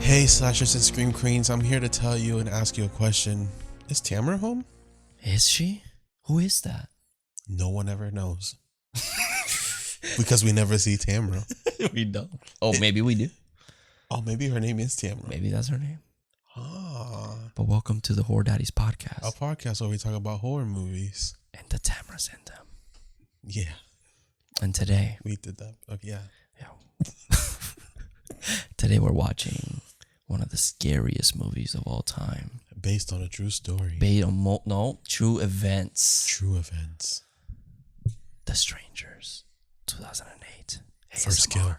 Hey, slashers and scream queens, I'm here to tell you and ask you a question. Is Tamara home? Is she? Who is that? No one ever knows. Because we never see Tamara. We don't. Oh, maybe we do. Oh, maybe her name is Tamara. Maybe that's her name. Ah. But welcome to the Horror Daddies Podcast. A podcast where we talk about horror movies. And the Tamaras in them. Yeah. And today. We did that. Oh, yeah. Today we're watching one of the scariest movies of all time. Based on a true story. Based on true events. True events. The Strangers. 2008. First kill.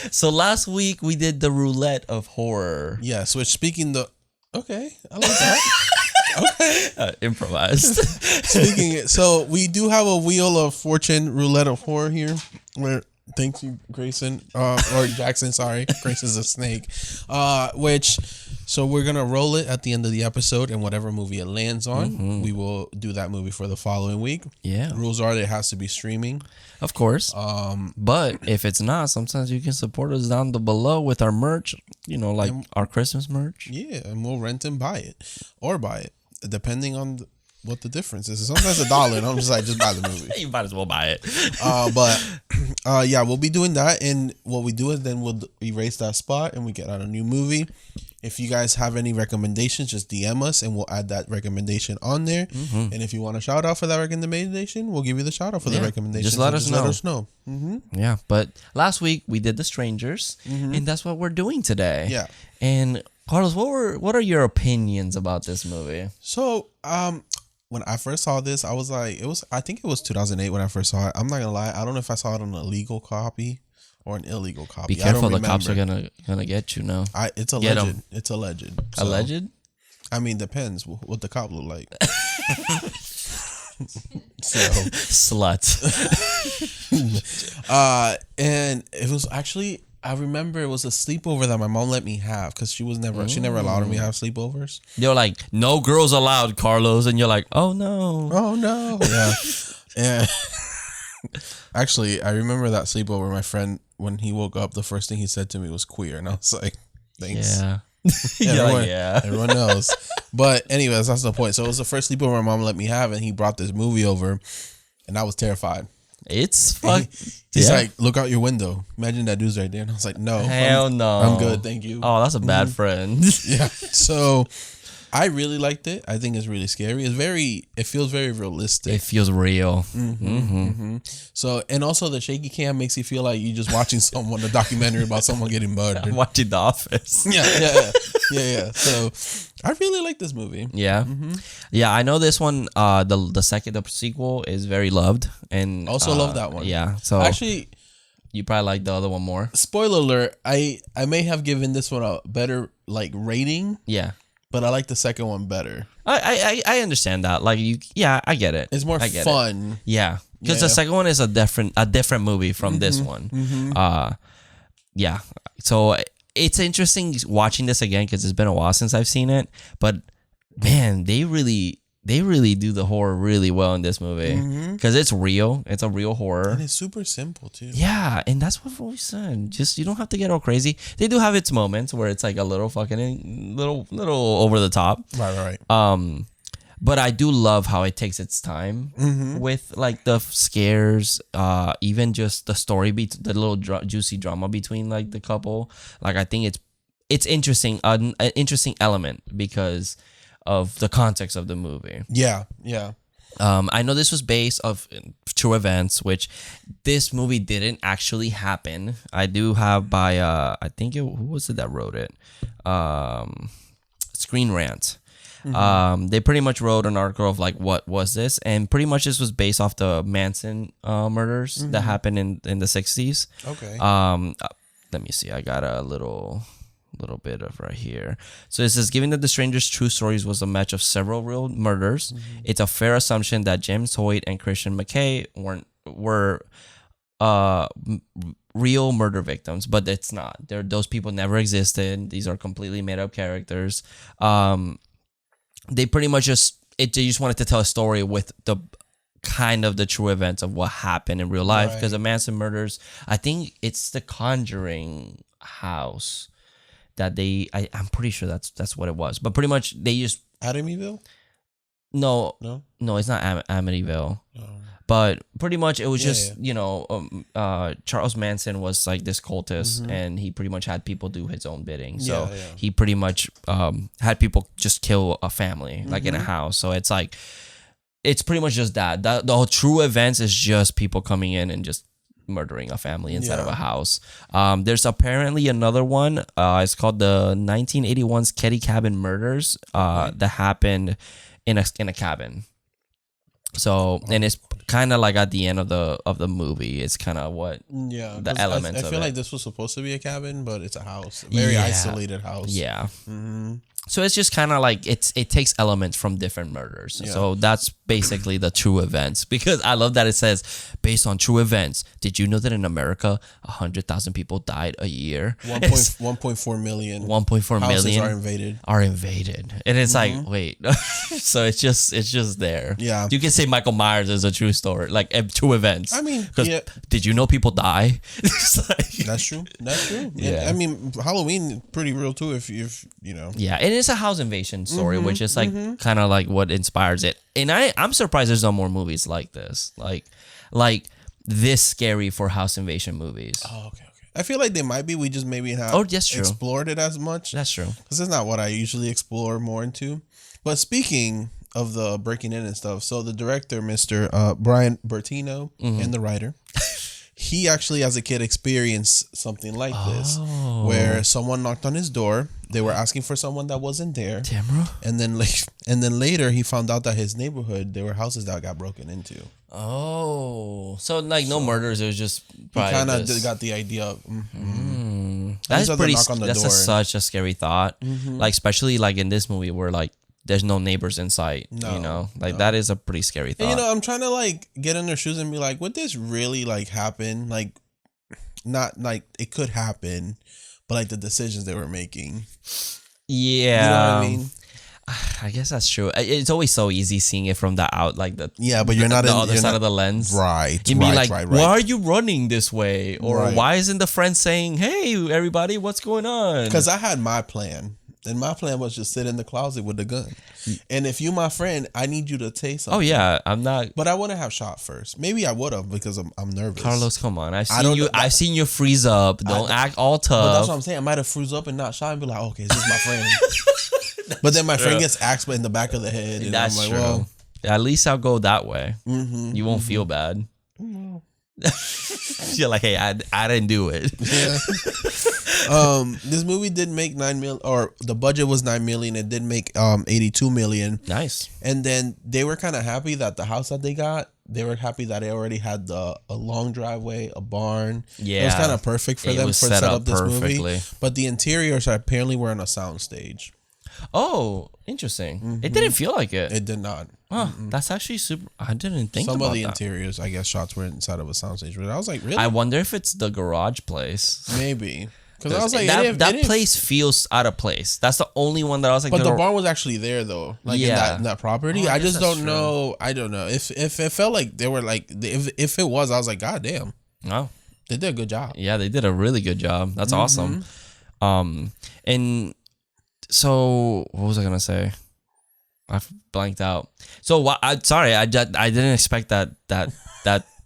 So last week we did the roulette of horror. Yes, which speaking the... Okay, I like that. Okay. Improvised. So we do have a Wheel of Fortune roulette of horror here. Where, thank you, Grayson, or Jackson. Sorry, Grayson's a snake. So we're gonna roll it at the end of the episode, and whatever movie it lands on, we will do that movie for the following week. Yeah. Rules are that it has to be streaming, of course. But if it's not, sometimes you can support us down below with our merch. You know, like our Christmas merch. Yeah, and we'll rent and buy it, or buy it, depending on what the difference is. Sometimes $1, and I'm just like, just buy the movie. You might as well buy it. Yeah, we'll be doing that, and what we do is then we'll erase that spot, and we get on a new movie. If you guys have any recommendations, just DM us, and we'll add that recommendation on there. And if you want a shout out for that recommendation, we'll give you the shout out for the recommendation. Just let us know. Let us know. Yeah, but last week we did The Strangers, and that's what we're doing today. Yeah. And Carlos, what are your opinions about this movie? So, when I first saw this, I was like, I think it was 2008 when I first saw it. I'm not gonna lie, I don't know if I saw it on a legal copy or an illegal copy. Be careful, the cops are gonna get you now. It's alleged. It's alleged. So, alleged? I mean, depends what the cop look like. So Slut. And it was actually, I remember it was a sleepover that my mom let me have because she never allowed me to have sleepovers. They're like, no girls allowed, Carlos, and you're like, oh no. Yeah. And actually, I remember that sleepover. My friend, when he woke up, the first thing he said to me was queer, and I was like, thanks. Yeah. Everyone knows. But anyways, that's the point. So it was the first sleepover my mom let me have, and he brought this movie over, and I was terrified. It's fun. He's like, look out your window. Imagine that dude's right there. And I was like, no. Hell no. I'm good. Thank you. Oh, that's a bad friend. Yeah. So I really liked it. I think it's really scary. It feels very realistic. It feels real. So, and also the shaky cam makes you feel like you're just watching a documentary about someone getting murdered. I'm watching The Office. Yeah. So I really like this movie. Yeah. Yeah, I know this one, the sequel is very loved. And also love that one. Yeah. So actually, you probably like the other one more. Spoiler alert, I may have given this one a better rating. Yeah. But I like the second one better. I understand that. Like I get it. It's more fun. Yeah. Because the second one is a different movie from this one. Yeah. So it's interesting watching this again because it's been a while since I've seen it. But man, they really do the horror really well in this movie because it's real. It's a real horror, and it's super simple too. Yeah, and that's what we said. Just you don't have to get all crazy. They do have its moments where it's like a little little over the top. Right. But I do love how it takes its time with like the scares, even just the story the little juicy drama between like the couple. Like I think it's interesting, an interesting element because of the context of the movie. Yeah. I know this was based off true events, which this movie didn't actually happen. I do have by I think who was it that wrote it? Screen Rant. They pretty much wrote an article of like what was this, and pretty much this was based off the Manson murders that happened in the 60s. Okay. Let me see. I got a little bit of right here. So it says, given that The Strangers' true stories was a match of several real murders, it's a fair assumption that James Hoyt and Christian McKay were real murder victims, but it's not. Those people never existed. These are completely made up characters. They pretty much they just wanted to tell a story with the kind of the true events of what happened in real life, Right. because the Manson murders, I think it's the Conjuring house that I'm pretty sure that's what it was, but pretty much they just Amityville? no No. it's not Amityville. No. But pretty much it was Yeah, just, Charles Manson was like this cultist, and he pretty much had people do his own bidding. So Yeah. he pretty much had people just kill a family, like in a house. So it's like, it's pretty much just that. The whole true events is just people coming in and just murdering a family inside of a house. There's apparently another one. It's called the 1981's Ketty Cabin Murders that happened in a cabin. So, and it's kind of like at the end of the movie. It's kind of what the elements of it. I feel like this was supposed to be a cabin, but it's a house, a very isolated house. Yeah. So it's just kind of like it takes elements from different murders. Yeah. So that's basically the true events, because I love that it says based on true events. Did you know that in America 100,000 people died a year? 1.4 million. 1.4 houses million are invaded, and it's like, wait. So it's just there. Yeah. You can say Michael Myers is a true story, like true events. I mean, because did you know people die? It's like, that's true. That's true. Yeah. And, I mean, Halloween pretty real too. If you know. Yeah, and it's a house invasion story, which is like kind of like what inspires it. And I'm surprised there's no more movies like this, like this scary for house invasion movies. Oh, okay. I feel like they might be. We just maybe have that's true. explored it as much. That's true. Because it's not what I usually explore more into. But speaking of the breaking in and stuff, so the director, Mr. Brian Bertino, and the writer, he actually as a kid experienced something like this, where someone knocked on his door. They were asking for someone that wasn't there. Tamara? And then later he found out that his neighborhood, there were houses that got broken into. Oh, so like no murders. It was just He probably kind of this. got the idea of. That's These are the pretty. knock on the That's door. such a scary thought. Like especially like in this movie where like there's no neighbors in sight. No, that is a pretty scary thought. And, I'm trying to like get in their shoes and be like, would this really like happen? Like, not like it could happen, but like the decisions they were making. Yeah, You know what I mean? I guess that's true. It's always so easy seeing it from the out, like the But you're not the in other you're side not, of the lens. Right. You'd be like, right. why are you running this way? Or Right. why isn't the friend saying, hey, everybody, what's going on? Because I had my plan. And my plan was just sit in the closet with the gun. And if you my friend, I need you to say something. Oh, yeah. I'm not. But I wouldn't have shot first. Maybe I would have because I'm nervous. Carlos, come on. I've I seen don't you. know that- I've seen you freeze up. Don't act all But that's tough. what I'm saying. I might have froze up and not shot and be like, okay, this is my friend. But then my friend gets axed in the back of the head. And That's I'm like, true. well, At least I'll go that way. You won't feel bad. You're like, hey, I didn't do it. yeah. This movie did make $9 million, or the budget was $9 million. It did make $82 million. Nice. And then they were kind of happy that the house that they got, they were happy that it already had a long driveway, a barn. Yeah. It was kind of perfect for It them was for set set up up this perfectly. movie. But the interiors apparently were on a sound stage. Oh, interesting. It didn't feel like it. It did not. Huh, that's actually super. I didn't think Some about of the that. interiors, I guess, shots were inside of a soundstage. But I was like, really? I wonder if it's the garage place. Maybe. Because I was like, that place feels out of place. That's the only one that I was like. But the barn was actually there though, like Yeah. in that property. Oh, I I guess just that's don't true. know. I don't know if it felt like they were like if it was, I was like, God damn, Oh, they did a good job. yeah, they did a really good job. That's awesome. And so what was I gonna say? I blanked out. So sorry, I didn't expect that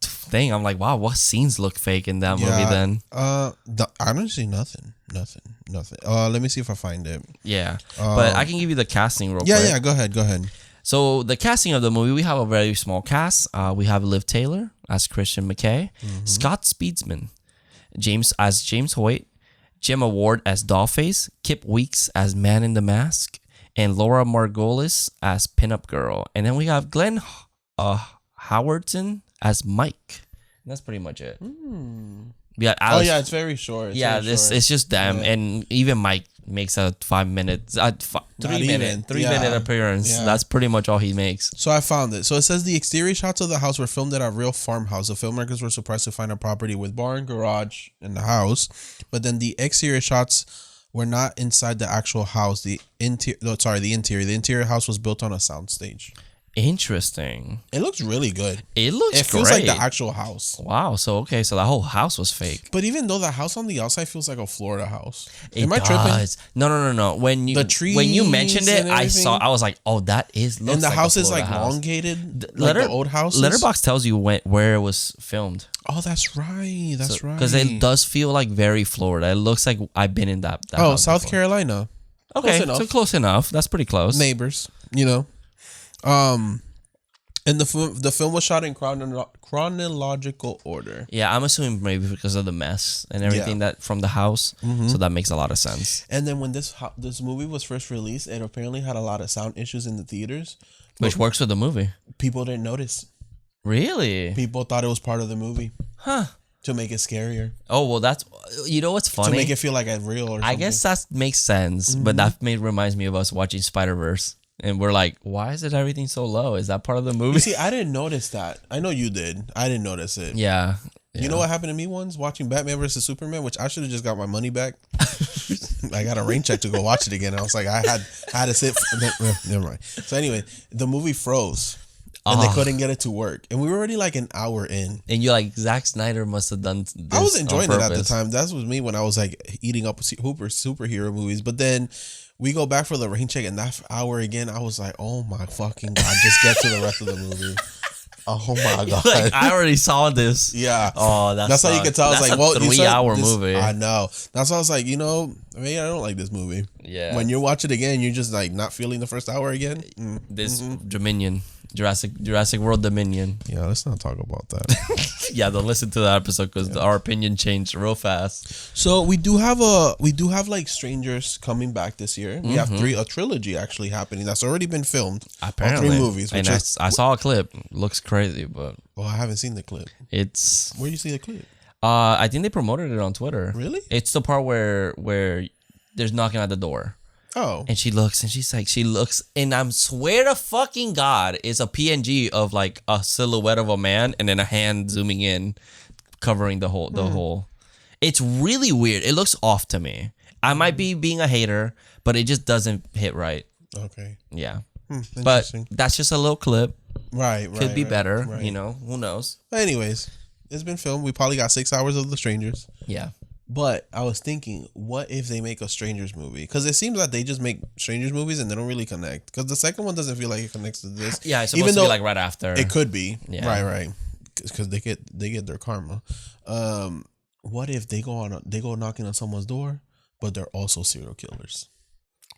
thing. I'm like, wow, what scenes look fake in that movie then? Honestly, nothing. Let me see if I find it. Yeah, but I can give you the casting real quick. Yeah. Go ahead. So the casting of the movie, we have a very small cast. We have Liv Taylor as Christian McKay, Scott Speedsman, James Hoyt, Gemma Ward as Dollface, Kip Weeks as Man in the Mask, and Laura Margolis as Pinup Girl. And then we have Glenn Howardson as Mike. And that's pretty much it. Yeah, Alice, it's very short. it's just them, and even Mike makes a 5 minutes, 3 minute appearance. Yeah. That's pretty much all he makes. So I found it. So it says the exterior shots of the house were filmed at a real farmhouse. The filmmakers were surprised to find a property with barn, garage, and the house. But then the exterior shots were not inside the actual house. The interior house was built on a soundstage. Interesting. It looks really good. It looks It feels great. like the actual house. Wow. So that whole house was fake. But even though the house on the outside feels like a Florida house. Am I tripping? No. When you mentioned it, I was like, oh, that is. And the house is like elongated, like the old houses. Letterboxd tells you where it was filmed. Oh, that's right. That's right. Because it does feel like very Florida. It looks like I've been in that house South before. Carolina. Okay, so close enough. That's pretty close. Neighbors, and the film was shot in chronological order. Yeah, I'm assuming maybe because of the mess and everything that from the house. So that makes a lot of sense. And then when this movie was first released, it apparently had a lot of sound issues in the theaters, Which works with the movie. People didn't notice. Really? People thought it was part of the movie. Huh. To make it scarier. Oh, well, that's... You know what's funny? To make it feel like it's real or something. I guess that makes sense, but that reminds me of us watching Spider-Verse. And we're like, why is it everything so low? Is that part of the movie? You see, I didn't notice that. I know you did. I didn't notice it. Yeah. You know what happened to me once? Watching Batman vs. Superman, which I should have just got my money back. I got a rain check to go watch it again. I was like, I had to sit... Never mind. So anyway, the movie froze. And they couldn't get it to work. And we were already like an hour in. And you're like, Zack Snyder must have done this. I was enjoying it at the time. That was me when I was like eating up superhero movies. But then we go back for the rain check and that hour again, I was like, oh my fucking God, just get to the rest of the movie. Oh my God. Like, I already saw this. Yeah. Oh, that's how you could tell. I was like, well, 3-hour movie. I know. That's why I was like, maybe I don't like this movie. Yeah. When you watch it again, you're just like not feeling the first hour again. This Dominion. Jurassic World Dominion. Yeah, let's not talk about that. Yeah, don't listen to that episode because our opinion changed real fast. So we do have like Strangers coming back this year. We have a trilogy actually happening that's already been filmed. Apparently, 3 movies. And I saw a clip. Looks crazy, but I haven't seen the clip. It's where you see the clip? I think they promoted it on Twitter. Really? It's the part where there's knocking at the door. Oh. And she looks, and I swear to fucking God, it's a PNG of like a silhouette of a man and then a hand zooming in, covering the whole. It's really weird. It looks off to me. I might be being a hater, but it just doesn't hit right. Okay. Yeah. But that's just a little clip. Right. Could be better. Right. Who knows? But anyways, it's been filmed. We probably got 6 hours of The Strangers. Yeah. But I was thinking, what if they make a Strangers movie? Because it seems like they just make Strangers movies and they don't really connect. Because the second one doesn't feel like it connects to this. Yeah, it's supposed to be like right after. It could be. Yeah. Right. Because they get their karma. What if they go knocking on someone's door, but they're also serial killers?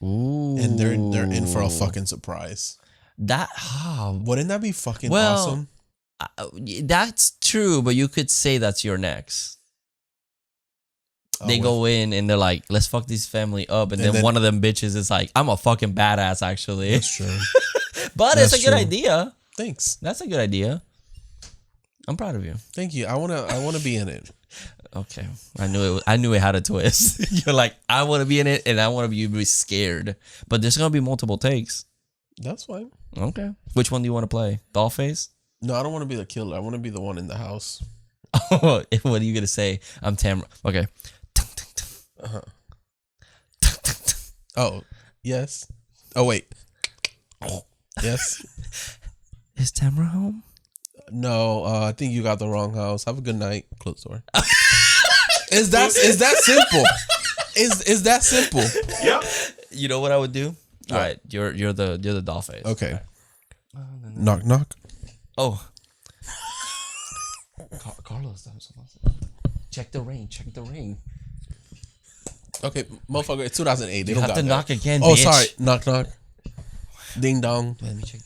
Ooh. And they're in for a fucking surprise. Wouldn't that be fucking awesome? That's true, but you could say that's your next. They go in and they're like, let's fuck this family up. And then one of them bitches is like, I'm a fucking badass, actually. That's true. But it's a good idea. Thanks. That's a good idea. I'm proud of you. Thank you. I wanna be in it. Okay. I knew it had a twist. You're like, I want to be in it and I want you to be scared. But there's going to be multiple takes. That's fine. Okay. Which one do you want to play? Dollface? No, I don't want to be the killer. I want to be the one in the house. What are you going to say? I'm Tamra. Okay. Uh-huh. Oh, yes. Oh, wait. Yes. Is Tamra home? No, I think you got the wrong house. Have a good night. Close door. Is that simple? Is that simple? Yep. You know what I would do? All right, you're the Dollface. Okay. Knock knock. Oh. Carlos, check the ring. Okay, motherfucker, it's 2008. They You have to knock again, Oh, bitch. sorry. Knock knock. Ding dong. Let me check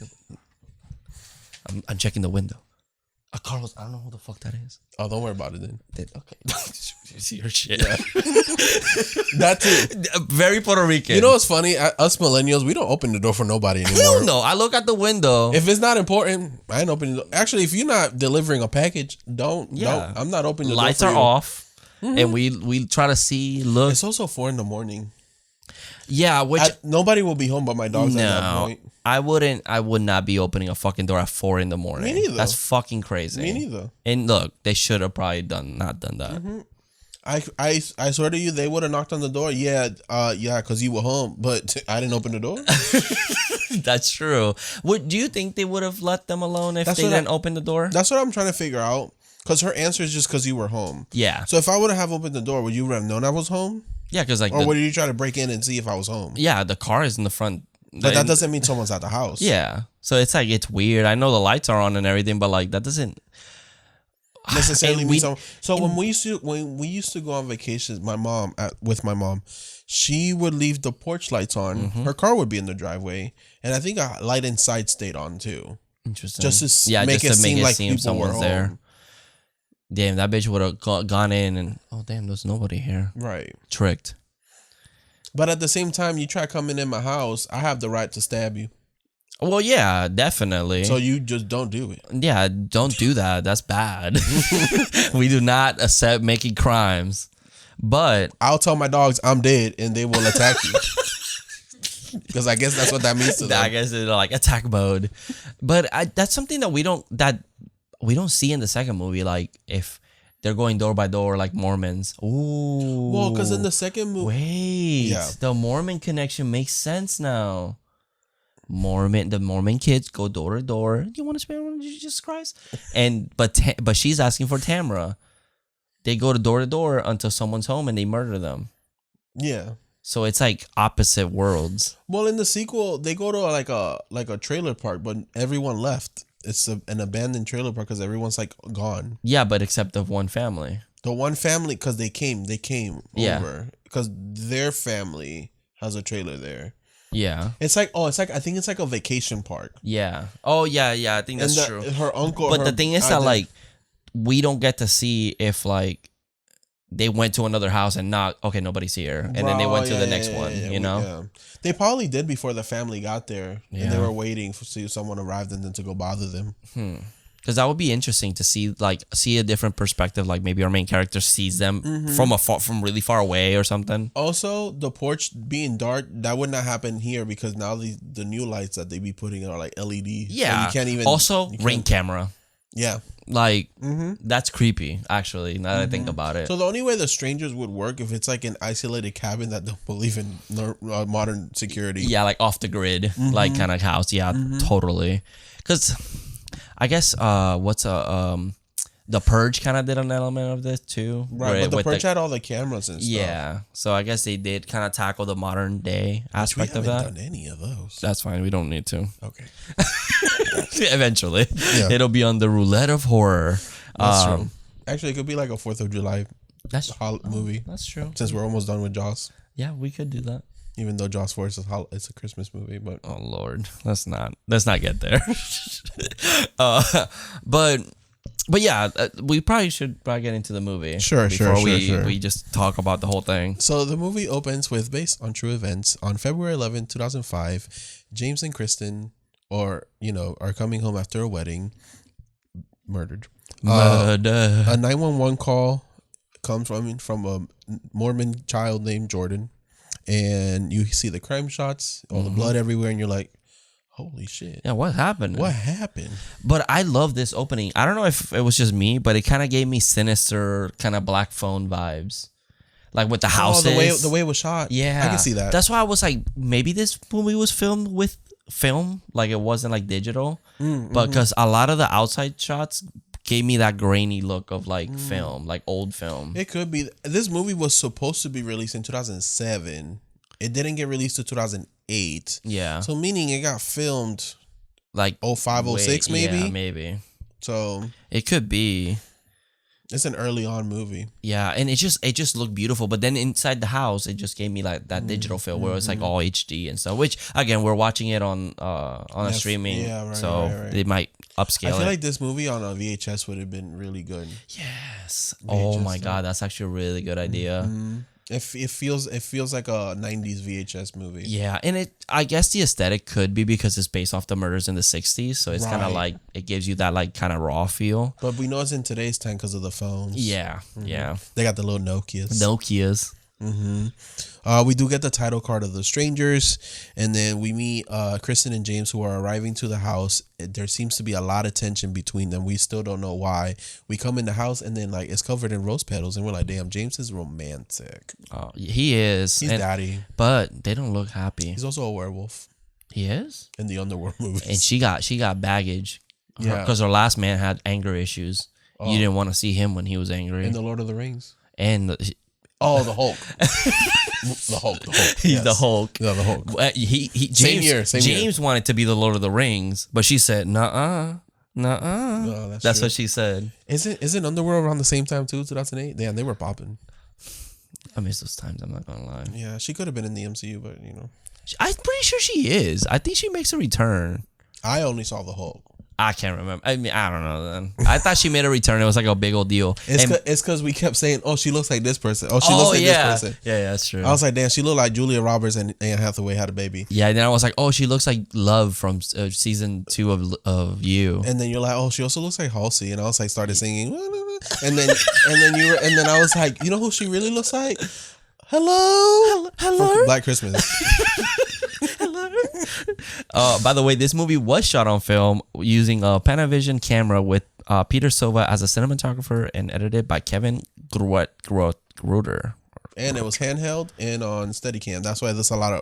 I'm checking the window. Carlos, I don't know who the fuck that is. Oh, don't worry about it then. Okay. You see your shit. Yeah. That too. Very Puerto Rican. You know what's funny? Us millennials, we don't open the door for nobody anymore. Hell no. I look at the window. If it's not important, I ain't opening the door. Actually, if you're not delivering a package, don't. I'm not opening the Lights door for are you. off. Mm-hmm. And we try to look. It's also 4 a.m. Yeah, nobody will be home but my dogs at that point. I would not be opening a fucking door at 4 a.m. Me neither. That's fucking crazy. Me neither. And look, they should have probably not done that. Mm-hmm. I swear to you, they would have knocked on the door. Yeah, because you were home, but I didn't open the door. That's true. Do you think they would have let them alone if they didn't open the door? That's what I'm trying to figure out. Because her answer is just because you were home. Yeah. So if I would have opened the door, would you have known I was home? Yeah, because like, or would you try to break in and see if I was home? Yeah, the car is in the front. But that doesn't mean someone's at the house. Yeah. So it's like, it's weird. I know the lights are on and everything, but like that doesn't necessarily mean someone. So when we used to go on vacations, with my mom, she would leave the porch lights on. Mm-hmm. Her car would be in the driveway, and I think a light inside stayed on too. Interesting. Just to make it seem like people were home. There. Damn, that bitch would have gone in and damn, there's nobody here. Right. Tricked. But at the same time, you try coming in my house, I have the right to stab you. Well, yeah, definitely. So you just don't do it. Yeah, don't do that. That's bad. We do not accept making crimes. But I'll tell my dogs I'm dead and they will attack you. Because I guess that's what that means to them. I guess it's like attack mode. But that's something that we don't see in the second movie. Like if they're going door by door like Mormons. Ooh. Well, because in the second movie, the Mormon connection makes sense now. The Mormon kids go door to door. Do you want to spend on Jesus Christ? But she's asking for Tamara. They go to door until someone's home and they murder them. Yeah. So it's like opposite worlds. Well, in the sequel, they go to like a trailer park, but everyone left. It's an abandoned trailer park because everyone's like gone. Yeah, but except the one family. The one family, because they came over because their family has a trailer there. Yeah. It's like I think it's like a vacation park. Yeah. Oh yeah. I think that's true. Her uncle. But the thing is that like we don't get to see if like they went to another house and nobody's here, and then they went to the next one. You know. They probably did before the family got there, and they were waiting to see if someone arrived and then to go bother them. Because that would be interesting to see a different perspective. Like maybe our main character sees them from really far away or something. Also, the porch being dark, that would not happen here because now the new lights that they be putting are like LED. Yeah, so you can't even. Also, Ring camera. Yeah, like that's creepy. Actually, now that I think about it. So the only way the strangers would work if it's like an isolated cabin that don't believe in modern security. Yeah, like off the grid, like kind of house. Yeah, totally. Because I guess the Purge kind of did an element of this too. Right, but the Purge had all the cameras and stuff. Yeah, so I guess they did kind of tackle the modern day aspect of that. We haven't done any of those. That's fine. We don't need to. Okay. Eventually, it'll be on the roulette of horror. That's true. Actually, it could be like a 4th of July movie. That's true. Since we're almost done with Jaws. Yeah, we could do that. Even though Jaws 4 is it's a Christmas movie, but oh Lord, let's not get there. But yeah, we probably should get into the movie. Sure. We just talk about the whole thing. So the movie opens with, based on true events, on February 11, 2005, James and Kristen are coming home after a wedding, murdered. A 911 call comes from a Mormon child named Jordan, and you see the crime shots, all the blood everywhere, and you're like, holy shit. Yeah, what happened? But I love this opening. I don't know if it was just me, but it kind of gave me sinister kind of Black Phone vibes. Like with the houses. The way it was shot. Yeah. I can see that. That's why I was like, maybe this movie was filmed with film. Like it wasn't like digital. But because a lot of the outside shots gave me that grainy look of like film, like old film. It could be. This movie was supposed to be released in 2007. It didn't get released to 2008. Yeah. So meaning it got filmed like 05, 06 maybe? Yeah, maybe. So it could be. It's an early on movie. Yeah, and it just looked beautiful. But then inside the house, it just gave me like that digital feel where it's like all HD and stuff. Which again, we're watching it on a streaming, they might upscale. I feel like this movie on a VHS would have been really good. Yes. VHS, oh my god, that's actually a really good idea. It feels like a 90s VHS movie. Yeah, and I guess the aesthetic could be because it's based off the murders in the 60s, so it's kind of like it gives you that like kind of raw feel. But we know it's in today's time because of the phones. Yeah, yeah. They got the little Nokias. We do get the title card of the strangers, and then we meet Kristen and James, who are arriving to the house. There seems to be a lot of tension between them. We still don't know why. We come in the house, and then like it's covered in rose petals, and we're like, "Damn, James is romantic." Oh, he is. He's daddy, but they don't look happy. He's also a werewolf. He is in the Underworld movies, and she got baggage. Yeah, because her last man had anger issues. You didn't want to see him when he was angry. In the Lord of the Rings, and the Hulk. The Hulk. He's the Hulk. Yeah, the Hulk. James wanted to be the Lord of the Rings, but she said, "Nuh-uh. No, that's what she said. Isn't Underworld around the same time too? 2008. Damn, they were popping. I miss those times. I'm not gonna lie. Yeah, she could have been in the MCU, but I'm pretty sure she is. I think she makes a return. I only saw the Hulk. I can't remember. I mean, I don't know then. I thought she made a return. It was like a big old deal. It's because we kept saying, "Oh, she looks like this person. Oh, she looks like this person." Yeah, that's true. I was like, "Damn, she looked like Julia Roberts and Anne Hathaway had a baby." Yeah, and then I was like, "Oh, she looks like Love from season 2 of You." And then you're like, "Oh, she also looks like Halsey." And I was like, started singing, and then I was like, "You know who she really looks like? Hello. From Black Christmas." By the way, this movie was shot on film using a Panavision camera with Peter Silva as a cinematographer and edited by Kevin Gruder. And it was handheld and on Steadicam. That's why there's a lot of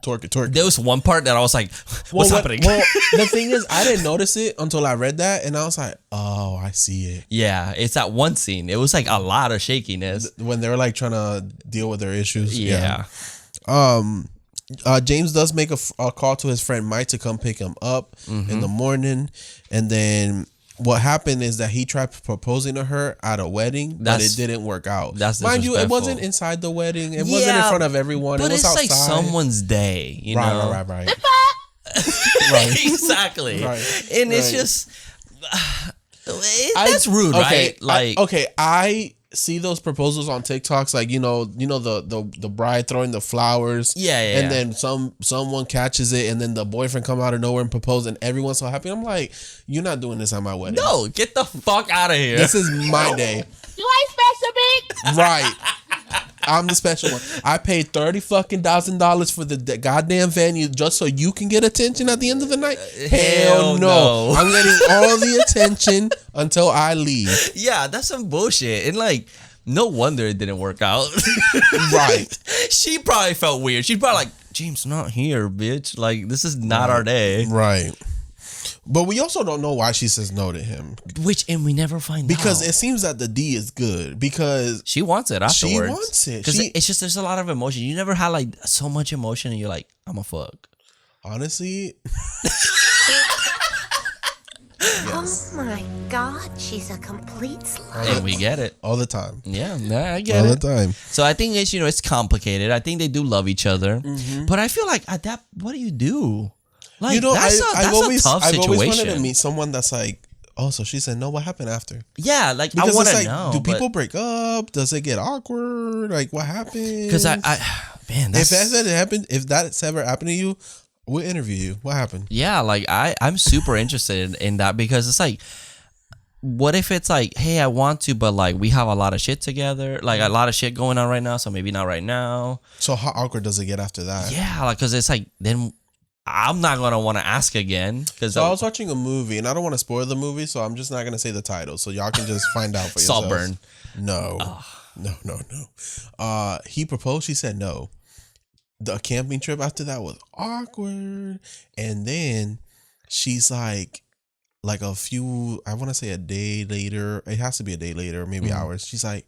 torque. There was one part that I was like, what's happening? Well, the thing is, I didn't notice it until I read that, and I was like, oh, I see it. Yeah, it's that one scene. It was like a lot of shakiness. When they were like trying to deal with their issues. Yeah. James does make a call to his friend Mike to come pick him up in the morning, and then what happened is that he tried proposing to her at a wedding, but it didn't work out. Mind you, it wasn't inside the wedding. It wasn't in front of everyone. But it was outside. Like someone's day, you know? Right. Right. Exactly. Right. And it's just that's rude, okay, right? I see those proposals on TikToks, like the bride throwing the flowers, and then someone catches it, and then the boyfriend come out of nowhere and propose, and everyone's so happy. I'm like, you're not doing this at my wedding. No, get the fuck out of here. This is my day. You ain't special, bitch. Right. I'm the special one. I paid $30,000 for the goddamn venue just so you can get attention at the end of the night. Hell no. I'm getting all the attention until I leave. Yeah, that's some bullshit. And like, no wonder it didn't work out. Right. She probably felt weird. She's probably like, James not here, bitch. Like, this is not our day. Right. But we also don't know why she says no to him. And we never find out. Because it seems that the D is good. Because she wants it afterwards. She wants it. Because it's just, there's a lot of emotion. You never had like so much emotion and you're like, I'm a fuck. Honestly. Yes. Oh my God, she's a complete slut. And we get it. All the time. Yeah, I get it. All the time. So I think it's, it's complicated. I think they do love each other. But I feel like at that, what do you do? Like, that's a tough situation. I've always wanted to meet someone that's like, oh, so she said no, what happened after? Yeah, like, because I want to know. Do people break up? Does it get awkward? Like, what happened? Because man, if that's ever happened to you, we'll interview you. What happened? Yeah, like I'm super interested in that, because it's like, what if it's like, hey, I want to, but like we have a lot of shit together, like a lot of shit going on right now, so maybe not right now. So how awkward does it get after that? Yeah, like, because it's like, then I'm not gonna want to ask again. So I was watching a movie, and I don't want to spoil the movie, so I'm just not gonna say the title, so y'all can just find out for yourselves. Saltburn. No. No. He proposed. She said no. The camping trip after that was awkward, and then she's like a few, I want to say a day later. It has to be a day later, maybe hours. She's like,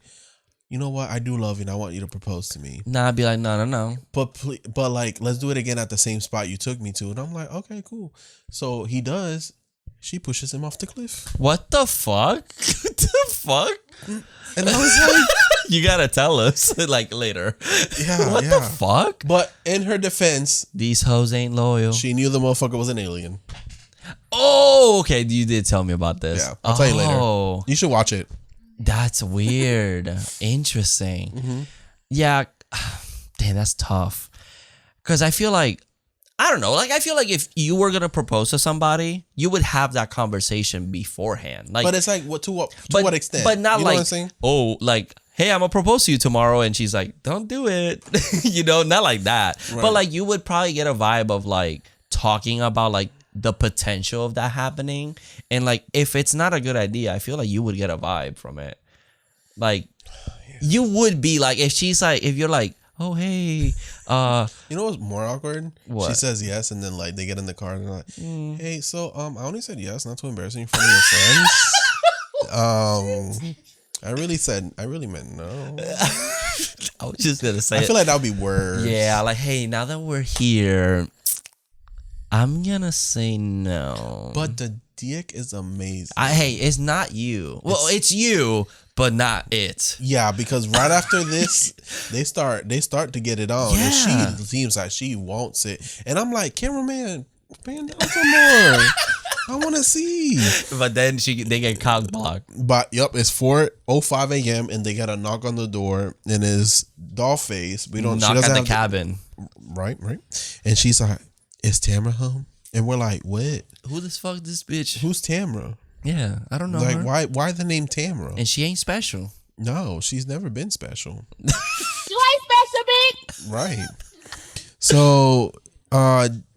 you know what? I do love you, and I want you to propose to me. Nah, I'd be like, no. But like, let's do it again at the same spot you took me to. And I'm like, okay, cool. So he does. She pushes him off the cliff. What the fuck? What the fuck? And I was like, you gotta tell us like later. Yeah. What the fuck? But in her defense, these hoes ain't loyal. She knew the motherfucker was an alien. Oh, okay. You did tell me about this. Yeah, I'll tell you later. You should watch it. That's weird. Interesting. Yeah. Damn, that's tough. Because I feel like, I don't know. Like, I feel like if you were gonna propose to somebody, you would have that conversation beforehand. Like, but it's like, to what extent? But not, you know like, what I'm saying? Oh, like, hey, I'm gonna propose to you tomorrow, and she's like, don't do it. Not like that. Right. But like you would probably get a vibe of like talking about like the potential of that happening, and like if it's not a good idea, I feel like you would get a vibe from it. Like you would be like, if you're like, oh hey, you know what's more awkward? What? She says yes, and then like they get in the car and they're like, hey, so I only said yes, not to embarrass you in front of your friends. I really meant no. I was just gonna say, I feel like that would be worse. Yeah, like hey, now that we're here, I'm gonna say no. But the dick is amazing. Hey, it's not you. Well, it's you, but not it. Yeah, because right after this, they start to get it on, and she seems like she wants it, and I'm like, cameraman, pan down some more. I want to see. But then they get cock blocked. But it's 4:05 a.m. and they got a knock on the door, and it's Dollface. We don't knock at the cabin. Right. And she's like, "Is Tamara home?" And we're like, "What? Who the fuck this bitch? Who's Tamara?" Yeah, I don't know. Like, her. why the name Tamara? And she ain't special. No, she's never been special. You ain't special, bitch. Right. So,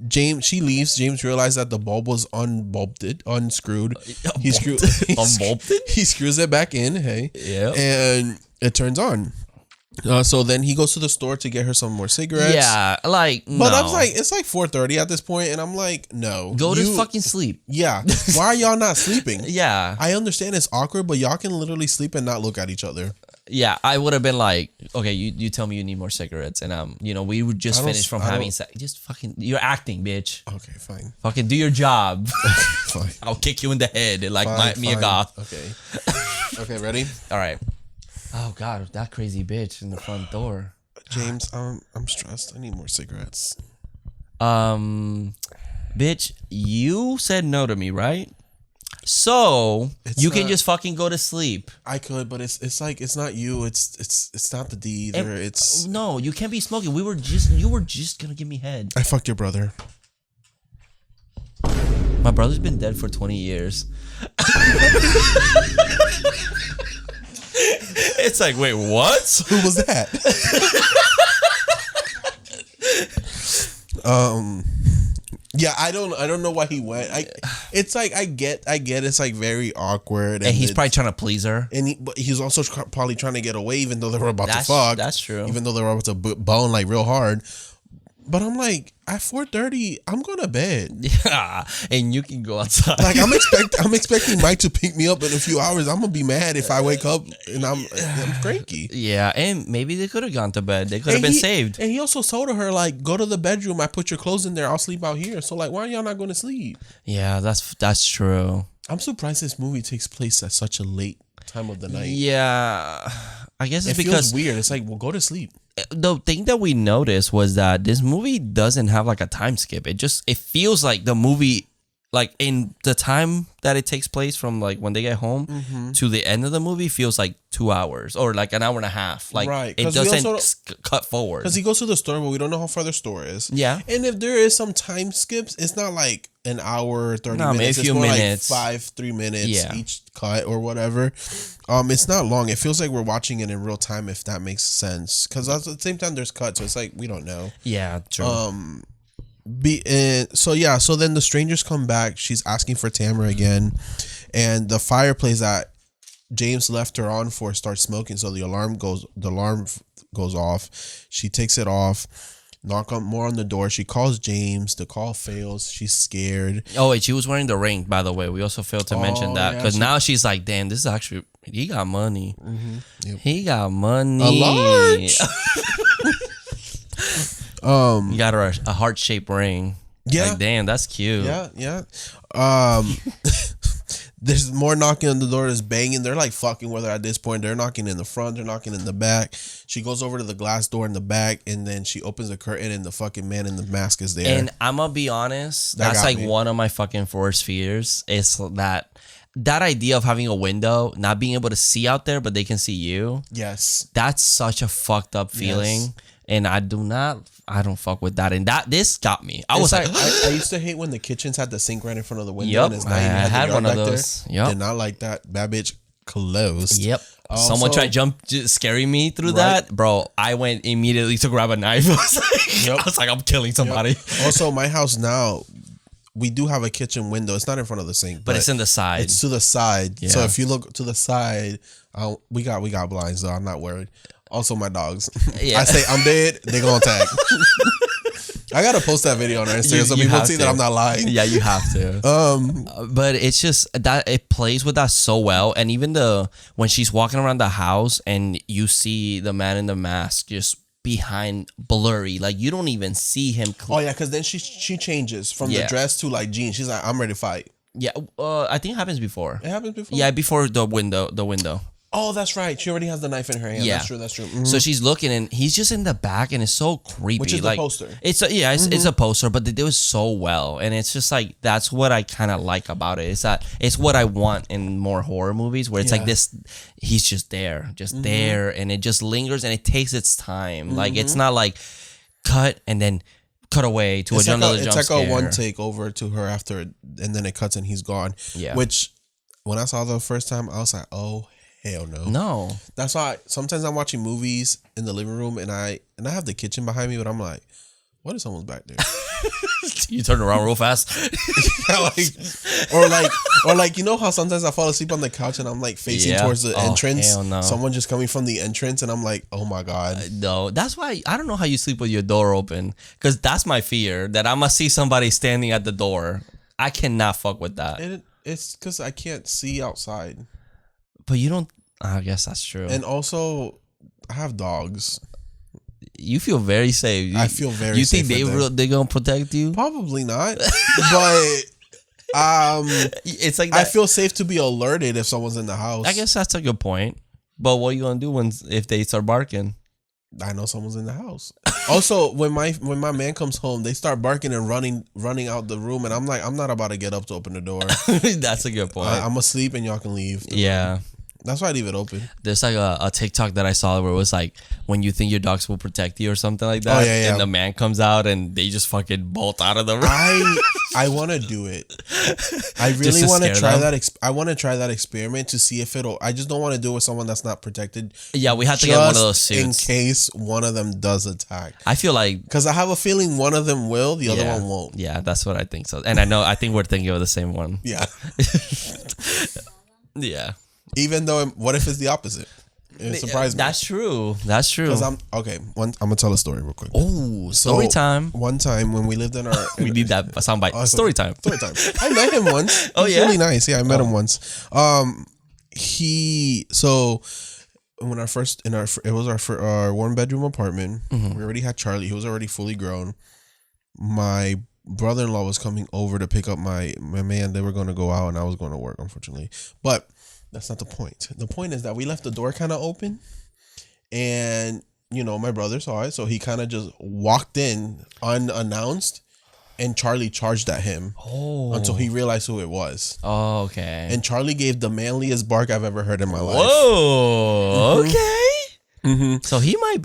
James, she leaves. James realized that the bulb was unscrewed. He screwed. Unbolted? He screws it back in. Hey. Yeah. And it turns on. So then he goes to the store to get her some more cigarettes. Yeah, like, But no. I was like, it's like 4:30 at this point, and I'm like, no. Go to fucking sleep. Yeah. Why are y'all not sleeping? Yeah. I understand it's awkward, but y'all can literally sleep and not look at each other. Yeah, I would have been like, okay, you tell me you need more cigarettes, and we would just finish from having sex. Just fucking, you're acting, bitch. Okay, fine. Fucking do your job. Fine. I'll kick you in the head like Mia Fine. Goth. Okay. Okay, ready? All right. Oh God, that crazy bitch in the front door. James, I'm stressed. I need more cigarettes. Bitch, you said no to me, right? So you can just fucking go to sleep. I could, but it's like it's not you. It's not the D either. No, you can't be smoking. You were just gonna give me head. I fucked your brother. My brother's been dead for 20 years. It's like, wait, what? Who was that? Yeah, I don't know why he went. It's like I get it's like very awkward, And he's probably trying to please her. but he's also probably trying to get away, even though they were about to fuck. That's true. Even though they were about to bone like real hard. But I'm like, at 4:30, I'm going to bed. Yeah, and you can go outside. Like I'm expecting Mike to pick me up in a few hours. I'm gonna be mad if I wake up and I'm cranky. Yeah, and maybe they could have gone to bed. They could have been saved. And he also told her like, go to the bedroom. I put your clothes in there. I'll sleep out here. So like, why are y'all not going to sleep? Yeah, that's true. I'm surprised this movie takes place at such a late time of the night. Yeah, I guess it's It because feels weird. It's like, well, go to sleep. the thing that we noticed was that this movie doesn't have like a time skip. It feels like the movie, like in the time that it takes place from like when they get home to the end of the movie feels like 2 hours or like an hour and a half. Like Right, it 'cause we doesn't also cut forward. Because he goes to the store, but we don't know how far the store is. Yeah. And if there is some time skips, it's not like an hour, 30 No, maybe minutes. a few it's more minutes. like 3 minutes Yeah. each cut or whatever. It's not long. It feels like we're watching it in real time, if that makes sense. Because at the same time, there's cuts, so it's like we don't know. Yeah, true. So then the strangers come back. She's asking for Tamara again, and the fireplace that James left her on for starts smoking. So the alarm goes off. She takes it off. Knock on more on the door. She calls James. The call fails. She's scared. Oh wait, she was wearing the ring, by the way. We also failed to mention that because now she's like, damn, this is actually he got money. Mm-hmm. Yep. He got money. A large. You got her a heart shaped ring. Yeah. Like, damn, that's cute. Yeah. There's more knocking on the door. There's banging. They're like fucking with her at this point. They're knocking in the front. They're knocking in the back. She goes over to the glass door in the back, and then she opens the curtain, and the fucking man in the mask is there. And I'm gonna be honest, That that's got like me. one of my fucking worst fears. Is that idea of having a window, not being able to see out there, but they can see you. Yes. That's such a fucked up feeling. Yes. And I don't fuck with that. And this got me. I was It's like, I used to hate when the kitchens had the sink right in front of the window. Yep, And it's not I even had the one yard of back those. There. Yep. Did not like that. Bad bitch closed. Yep. someone tried scaring me through that, bro. I went immediately to grab a knife. I was like, I'm killing somebody. Also, my house now, we do have a kitchen window. It's not in front of the sink, but it's in the side. It's to the side. Yeah. So if you look to the side, we got blinds though. I'm not worried. Also, my dogs. Yeah. I say I'm dead, they gonna attack. I gotta post that video on our Instagram so people see that I'm not lying. Yeah, you have to. But it's just that it plays with that so well, and even when she's walking around the house and you see the man in the mask just behind blurry, like you don't even see him. Oh yeah, because then she changes from the dress to like jeans. She's like, I'm ready to fight. Yeah, I think it happens before. It happens before. Yeah, before the window. Oh, that's right. She already has the knife in her hand. Yeah, that's true. Mm-hmm. So she's looking, and he's just in the back, and it's so creepy. Which is like, the poster. It's a poster, but they do it so well, and it's just like that's what I kind of like about it. It's that it's what I want in more horror movies, where it's like this. He's just there, there, and it just lingers, and it takes its time. Like it's not like cut and then cut away to another jump scare. It's like a one take over to her after, and then it cuts and he's gone. Yeah. Which when I saw the first time, I was like, oh. Hell no. No. That's why sometimes I'm watching movies in the living room and I have the kitchen behind me, but I'm like, what if someone's back there? You turn around real fast. Yeah, or like you know how sometimes I fall asleep on the couch and I'm like facing towards the entrance. Hell no. Someone just coming from the entrance and I'm like, oh my God. No, that's why I don't know how you sleep with your door open, because that's my fear, that I'm gonna see somebody standing at the door. I cannot fuck with that. It's because I can't see outside. But you don't. I guess that's true. And also, I have dogs. You feel very safe. I feel very safe. You think they gonna protect you? Probably not. But it's like I feel safe to be alerted if someone's in the house. I guess that's a good point. But what are you gonna do if they start barking? I know someone's in the house. Also, when my man comes home, they start barking and running out the room, and I'm like, I'm not about to get up to open the door. That's a good point. I'm asleep and y'all can leave. Yeah. That's why I leave it open. There's like a TikTok that I saw where it was like when you think your dogs will protect you or something like that. Oh, yeah. And the man comes out and they just fucking bolt out of the room. I want to do it. I really want to try that. I want to try that experiment to see if it'll. I just don't want to do it with someone that's not protected. Yeah, we have to get one of those suits in case one of them does attack. I feel like because I have a feeling one of them will, the other one won't. Yeah, that's what I think so. And I think we're thinking of the same one. Yeah. Yeah. Even though, what if it's the opposite? It surprised me. That's true. That's true. Because I'm gonna tell a story real quick. Oh, story time. One time when we lived in our, we need that soundbite. Story time. Story time. I met him once. He's really nice. Yeah, I met him once. He when it was our one bedroom apartment. We already had Charlie. He was already fully grown. My brother-in-law was coming over to pick up my man. They were going to go out and I was going to work, unfortunately. But that's not the point. The point is that we left the door kind of open and, my brother saw it. So he kind of just walked in unannounced and Charlie charged at him until he realized who it was. Oh, okay. And Charlie gave the manliest bark I've ever heard in my life. Whoa. Okay. Mm-hmm. So he might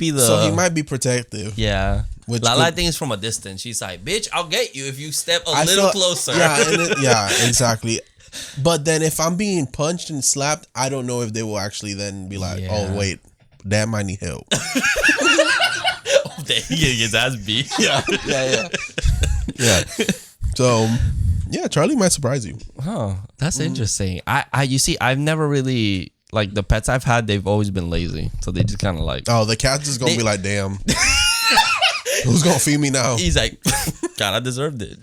be protective. Yeah. Lala thinks from a distance. She's like, bitch, I'll get you if you step a little closer. Yeah, exactly. But then if I'm being punched and slapped, I don't know if they will actually then be like, oh, wait, Dad might need help. He gets ass beat. Yeah. So, yeah, Charlie might surprise you. Oh, that's interesting. You see, I've never really, like, the pets I've had, they've always been lazy. So they just kind of like. Oh, the cat's just going to be like, damn. Who's going to feed me now? He's like, God, I deserved it.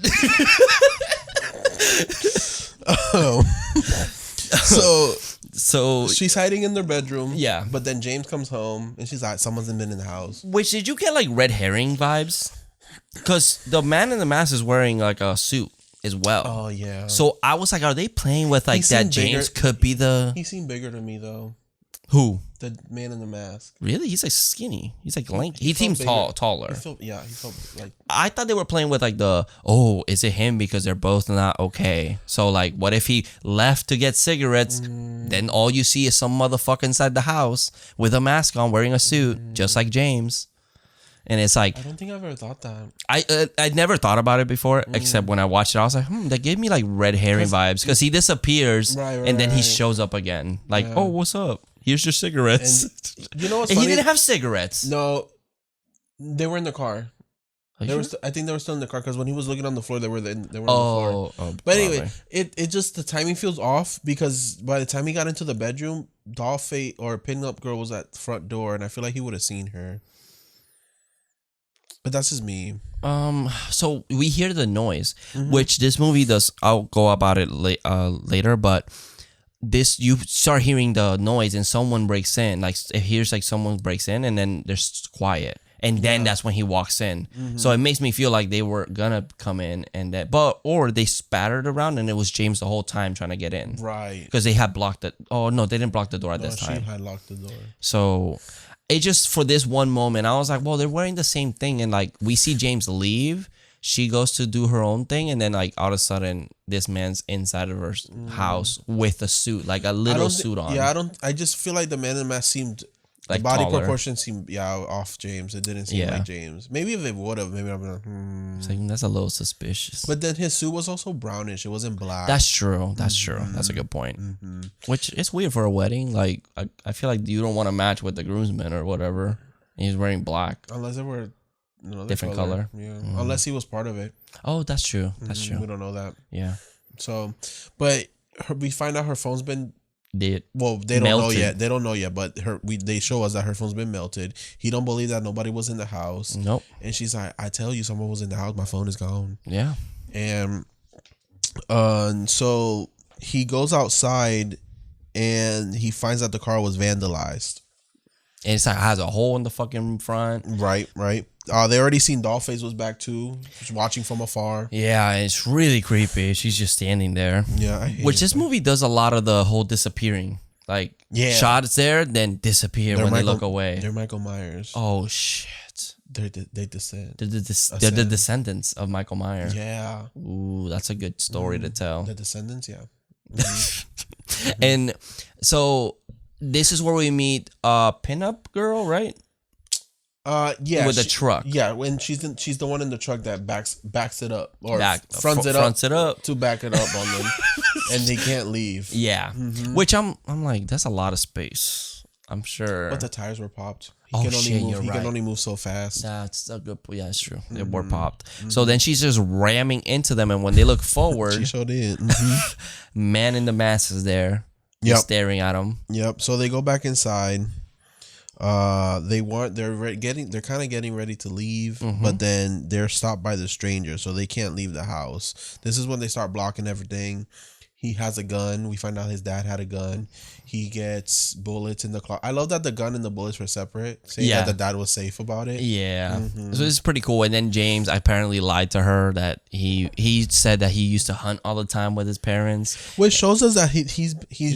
So she's hiding in their bedroom. Yeah. But then James comes home and she's like, someone's been in the house. Which, did you get like red herring vibes? Because the man in the mask is wearing like a suit as well. Oh, yeah. So I was like, are they playing with like that James could be the... He seemed bigger to me though. Who? The man in the mask. Really? He's like skinny. He's like lanky. He seems taller. He felt like... I thought they were playing with like is it him because they're both not okay? So like, what if he left to get cigarettes? Then all you see is some motherfucker inside the house with a mask on, wearing a suit, just like James. And it's like... I don't think I've ever thought that. I never thought about it before, except when I watched it. I was like, that gave me like red herring vibes. Because he disappears and then he shows up again. Like, oh, what's up? Here's your cigarettes. And you know what's And funny? he didn't have cigarettes. No, they were in the car. Are They you were. sure? I think they were still in the car because when he was looking on the floor, they were on the floor. But anyway, it just the timing feels off because by the time he got into the bedroom, Dollface or Pin-Up Girl was at the front door, and I feel like he would have seen her. But that's just me. So we hear the noise, which this movie does. I'll go about it later, but this you start hearing the noise and someone breaks in. Like it hears like someone breaks in, and then there's quiet. And then that's when he walks in. So it makes me feel like they were gonna come in and that, or they spattered around and it was James the whole time trying to get in. Right. Because they had blocked it. Oh no, they didn't block the door at this time. She had locked the door. So it just for this one moment, I was like, well, they're wearing the same thing, and like we see James leave. She goes to do her own thing, and then like all of a sudden, this man's inside of her house with a suit, like a little suit on. Yeah, I just feel like the man in the mask seemed. Like the body taller. proportions seemed off James. It didn't seem like James. Maybe if it would have, maybe I'm like, It's like, that's a little suspicious. But then his suit was also brownish. It wasn't black. That's true. That's true. That's a good point. Which is weird for a wedding. Like I feel like you don't want to match with the groomsmen or whatever. And he's wearing black. Unless they were different color. Yeah. Unless he was part of it. Oh, that's true. That's true. We don't know that. Yeah. So, but we find out her phone's been. They don't know yet. They don't know yet, but they show us that her phone's been melted. He don't believe that nobody was in the house. Nope. And she's like, I tell you, someone was in the house. My phone is gone. Yeah. And so he goes outside and he finds that the car was vandalized. And it's like has a hole in the fucking front. Right. They already seen Dollface was back too. Just watching from afar. Yeah, it's really creepy. She's just standing there. Yeah, which this movie does a lot of the whole disappearing. Like shots there, then disappear when they look away. They're Michael Myers. Oh shit. They descend. They're the descendants of Michael Myers. Yeah. Ooh, that's a good story to tell. The descendants, yeah. And so this is where we meet Pin-Up Girl, right? Yeah, with the truck. Yeah, when she's the one in the truck that backs it up or fronts it up to back it up on them, and they can't leave. Yeah, which I'm like, that's a lot of space. I'm sure, but the tires were popped. He can only move so fast. That's a good. Yeah, it's true. They were popped. So then she's just ramming into them, and when they look forward, she sure did. Man in the mask is there, staring at them. Yep. So they go back inside. They're kind of getting ready to leave, but then they're stopped by the stranger, so they can't leave the house. This is when they start blocking everything. He has a gun. We find out his dad had a gun. He gets bullets in the closet. I love that the gun and the bullets were separate, saying that the dad was safe about it. Yeah. So this is pretty cool. And then James apparently lied to her that he said that he used to hunt all the time with his parents. Which shows us that he's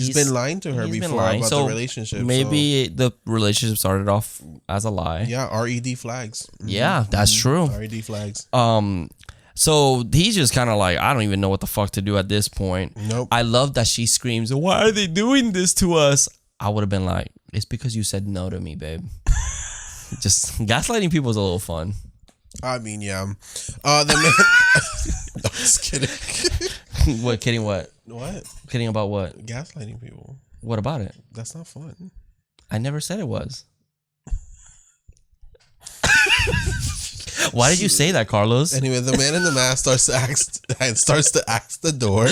been lying to her before about the relationship. Maybe the relationship started off as a lie. Yeah, RED flags. Yeah, that's true. RED flags. So he's just kind of like, I don't even know what the fuck to do at this point. Nope. I love that she screams, "Why are they doing this to us?" I would have been like, it's because you said no to me, babe. Just gaslighting people is a little fun. I mean, yeah. The man. I'm just kidding. What? Kidding what? What? Kidding about what? Gaslighting people. What about it? That's not fun. I never said it was. Why did you say that, Carlos? Anyway, the man in the mask starts to ask the door.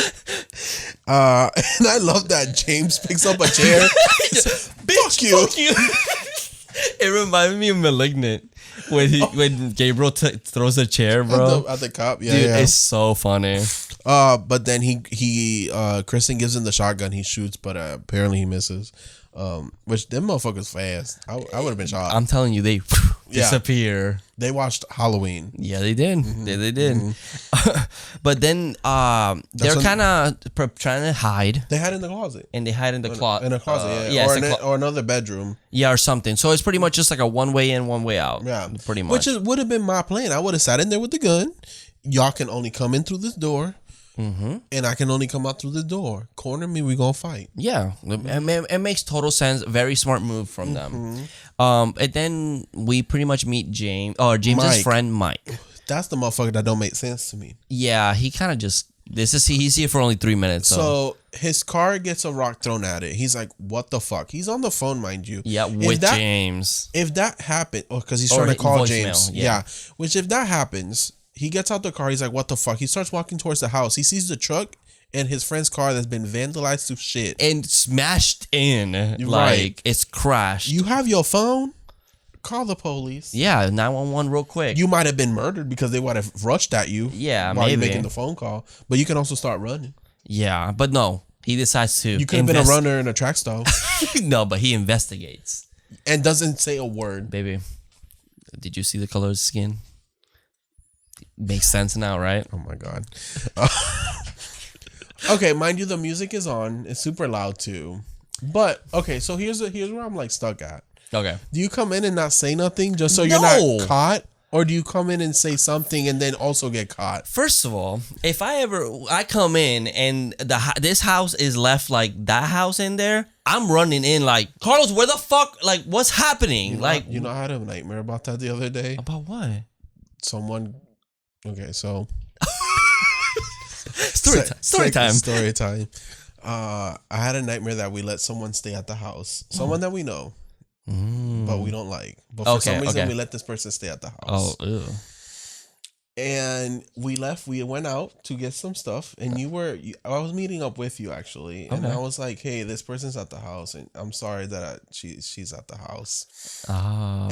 And I love that James picks up a chair. Fuck you. It reminded me of Malignant when Gabriel throws a chair, bro. At the cop. Yeah, dude, yeah. It's so funny. But then he Kristen gives him the shotgun. He shoots, but apparently he misses. Which them motherfuckers fast. I would have been shot. I'm telling you, they disappear. They watched Halloween. Yeah, they did. They did. But then they're kind of trying to hide. They hide in the closet. And they hide in the closet. In a closet, or another bedroom. Yeah, or something. So it's pretty much just like a one way in, one way out. Yeah, pretty much. Which would have been my plan. I would have sat in there with the gun. Y'all can only come in through this door. And I can only come out through the door. Corner me, we gonna fight. Yeah, it makes total sense. Very smart move from them. And then we pretty much meet James's friend Mike. That's the motherfucker that don't make sense to me. Yeah, he kind of just He's here for only 3 minutes. So his car gets a rock thrown at it. He's like, what the fuck? He's on the phone, mind you. Yeah, with James. If that happened, because he's trying to call James. Yeah. Which if that happens, he gets out the car. He's like, what the fuck? He starts walking towards the house. He sees the truck and his friend's car that's been vandalized to shit. And smashed in. Like, it's crashed. You have your phone? Call the police. Yeah, 911 real quick. You might have been murdered because they would have rushed at you. Yeah, while maybe. you're making the phone call. But you can also start running. Yeah, but no. He decides to. You could have been a runner in a track stop. No, but he investigates. And doesn't say a word. Baby, did you see the color of his skin? Makes sense now, right? Oh my God. Okay, mind you, the music is on. It's super loud too. But okay, so here's where I'm like stuck at. Okay. Do you come in and not say nothing just so you're not caught? Or do you come in and say something and then also get caught? First of all, if I come in and this house is left like that house in there, I'm running in like, Carlos, where the fuck? Like, what's happening? You know, I had a nightmare about that the other day. About what? Someone. Okay, so. Story time. I had a nightmare that we let someone stay at the house. Someone that we know. But we don't like. But for some reason, we let this person stay at the house. Oh, ew. And we left. We went out to get some stuff. And I was meeting up with you, actually. And I was like, hey, this person's at the house. And I'm sorry that she's at the house. Oh.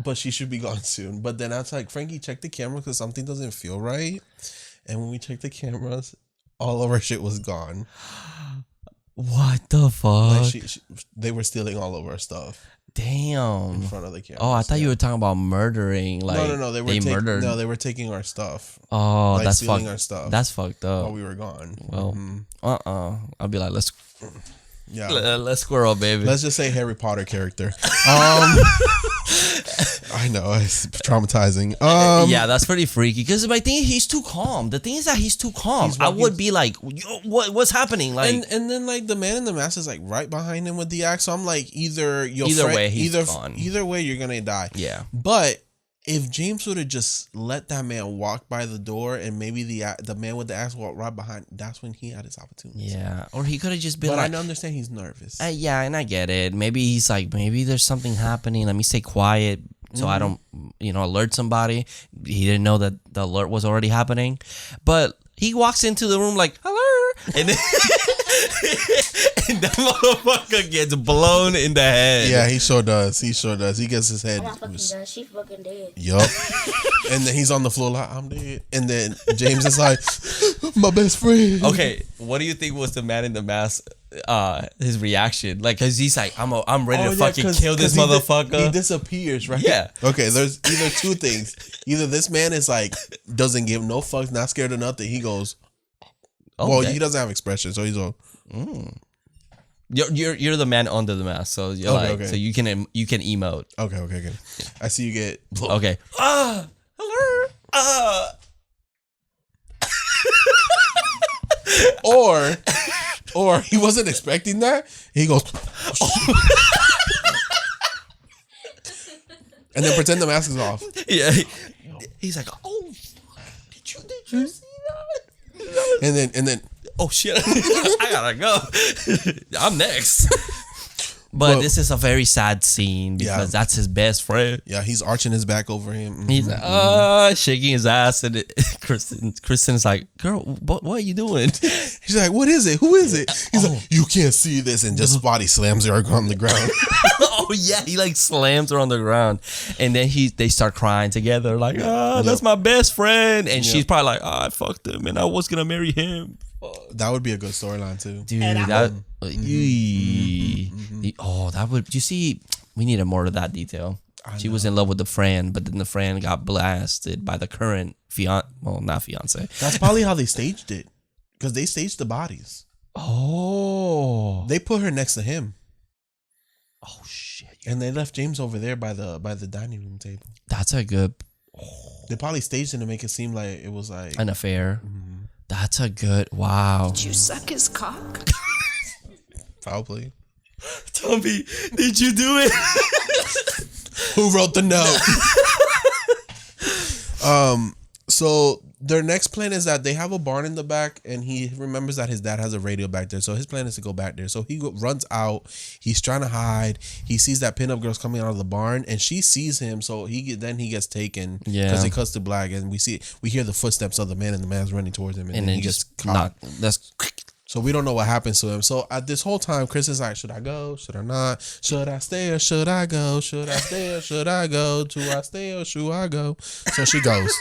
But she should be gone soon. But then I was like, Frankie, check the camera because something doesn't feel right. And when we checked the cameras, all of our shit was gone. What the fuck? Like they were stealing all of our stuff. Damn. In front of the camera. Oh, I thought you were talking about murdering. Like, no. They murdered. No, they were taking our stuff. Oh, like that's stealing our stuff. That's fucked up. While we were gone. Well, I'll be like, let's squirrel, baby. Let's just say Harry Potter character. I know, it's traumatizing. Yeah, that's pretty freaky. Because my thing, he's too calm. The thing is that he's too calm. I would be like, what's happening? Like, and then like the man in the mask is like right behind him with the axe. So I'm like, either way, you're gonna die. Yeah. But if James would have just let that man walk by the door and maybe the man with the axe walk right behind, that's when he had his opportunity. Yeah. Or he could have just been but like... I understand he's nervous. Yeah, and I get it. Maybe he's like, maybe there's something happening. Let me stay quiet so I don't, alert somebody. He didn't know that the alert was already happening. But he walks into the room like, hello. And then... and that motherfucker gets blown in the head. Yeah, he sure does. He gets his head. She fucking dead. Yup. And then he's on the floor like, I'm dead. And then James is like, my best friend. Okay, what do you think was the man in the mask? His reaction, like, cause he's like, I'm ready to fucking kill this motherfucker. He disappears, right? Yeah. Okay, there's either two things. Either this man is like, doesn't give no fucks, not scared of nothing. He goes, well, he doesn't have expression, so he's all. You're the man under the mask, so you're okay. So you can emote. Okay. I see you get. Okay. Hello. Or he wasn't expecting that. He goes. And then pretend the mask is off. Yeah. He's like, oh, did you see that? And then. Oh shit! I gotta go. I'm next. But this is a very sad scene because that's his best friend. Yeah, he's arching his back over him. He's like, shaking his ass, and Kristen's like, "Girl, what are you doing?" She's like, "What is it? Who is it?" He's like, "You can't see this," and just body slams her on the ground. Oh yeah, he like slams her on the ground, and then they start crying together, like, that's my best friend, and she's probably like, I fucked him, and I was gonna marry him. That would be a good storyline too, dude. That would. You see, we needed more of that detail. She was in love with the friend, but then the friend got blasted by the current not fiance. That's probably how they staged it, because they staged the bodies. Oh, they put her next to him. Oh shit! And they left James over there by the dining room table. That's a good. They probably staged it to make it seem like it was like an affair. That's a good. Wow. Did you suck his cock? Probably. Tell me, did you do it? Who wrote the note? So their next plan is that they have a barn in the back, and he remembers that his dad has a radio back there. So his plan is to go back there. So he runs out. He's trying to hide. He sees that pinup girl's coming out of the barn, and she sees him. So he gets taken because he cuts to black, and we hear the footsteps of the man, and the man's running towards him, and then he gets caught. So we don't know what happens to him. So at this whole time, Chris is like, should I go? Should I not? Should I stay or should I go? Should I stay or should I go? Do I stay or should I go? So she goes.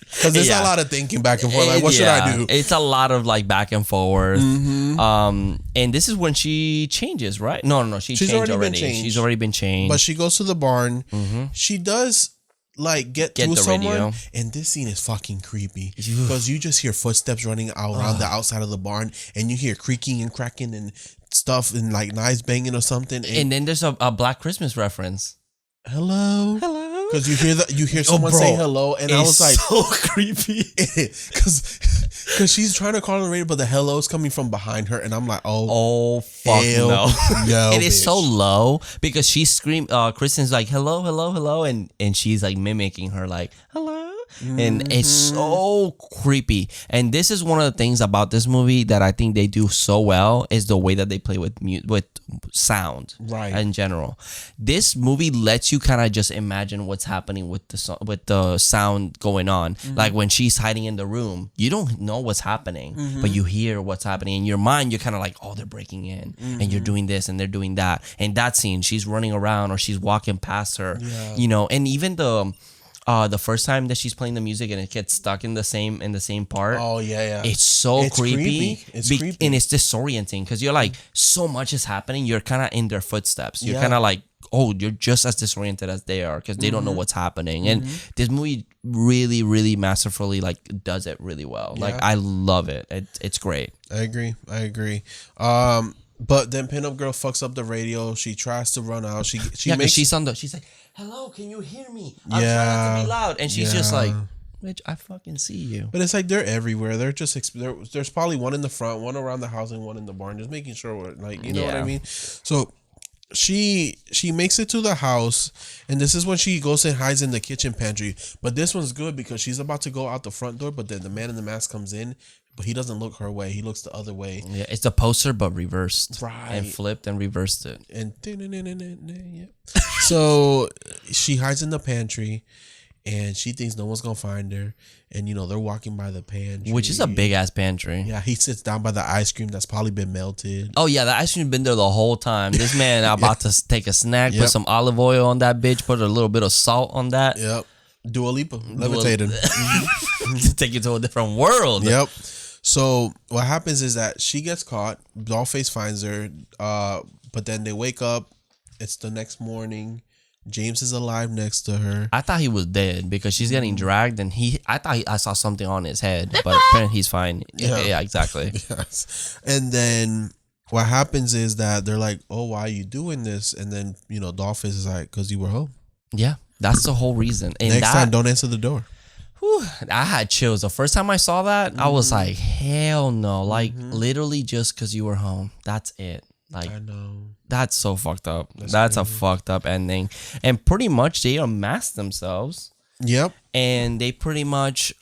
Because there's a lot of thinking back and forth. Like, what should I do? It's a lot of like back and forth. And this is when she changes, right? No. She's changed already. She's already been changed. But she goes to the barn. She does like get through someone, radio. And this scene is fucking creepy because you just hear footsteps running around the outside of the barn, and you hear creaking and cracking and stuff, and like knives banging or something. And then there's a Black Christmas reference. Hello. Because you hear someone say hello, and I was like, so creepy. Because she's trying to call on the radio, but the hello's coming from behind her, and I'm like, oh fuck no. And it's so low because she screamed. Kristen's like, hello, and she's like mimicking her, like, hello. And it's so creepy. And this is one of the things about this movie that I think they do so well is the way that they play with sound, right? In general, this movie lets you kind of just imagine what's happening with the sound going on. Like when she's hiding in the room, you don't know what's happening, but you hear what's happening in your mind. You're kind of like, oh, they're breaking in, and you're doing this, and they're doing that. And that scene, she's running around or she's walking past her, and even the first time that she's playing the music and it gets stuck in the same part. Oh yeah. It's so creepy. It's creepy. And it's disorienting because you're like, so much is happening. You're kind of in their footsteps. You're kind of like, oh, you're just as disoriented as they are because they don't know what's happening. And this movie really, really masterfully like does it really well. Like I love it. It's great. I agree. But then Pinup Girl fucks up the radio. She tries to run out. She's like, hello, can you hear me? I'm trying not to be loud. And she's just like, bitch, I fucking see you. But it's like they're everywhere. They're just there's probably one in the front, one around the house, and one in the barn, just making sure you know what I mean. So she makes it to the house, and this is when she goes and hides in the kitchen pantry. But this one's good because she's about to go out the front door, but then the man in the mask comes in. But he doesn't look her way. He looks the other way. Yeah, it's the poster, but reversed. Right. And flipped and reversed it. And so she hides in the pantry, and she thinks no one's going to find her. And, they're walking by the pantry. Which is a big-ass pantry. Yeah, he sits down by the ice cream that's probably been melted. Oh, yeah, the ice cream been there the whole time. This man about to take a snack, put some olive oil on that bitch, put a little bit of salt on that. Yep. Dua Lipa, levitating. Take you to a different world. Yep. So what happens is that she gets caught. Dollface finds her. But then they wake up. It's the next morning. James is alive next to her. I thought he was dead because she's getting dragged, and I thought I saw something on his head, but apparently he's fine. Yeah, exactly. Yes. And then what happens is that they're like, "Oh, why are you doing this?" And then Dollface is like, "Cause you were home." Yeah, that's the whole reason. And next time, don't answer the door. I had chills. The first time I saw that, I was like, hell no. Like, literally just because you were home. That's it. Like, I know. That's so fucked up. That's a fucked up ending. And pretty much they unmask themselves. Yep. And they pretty much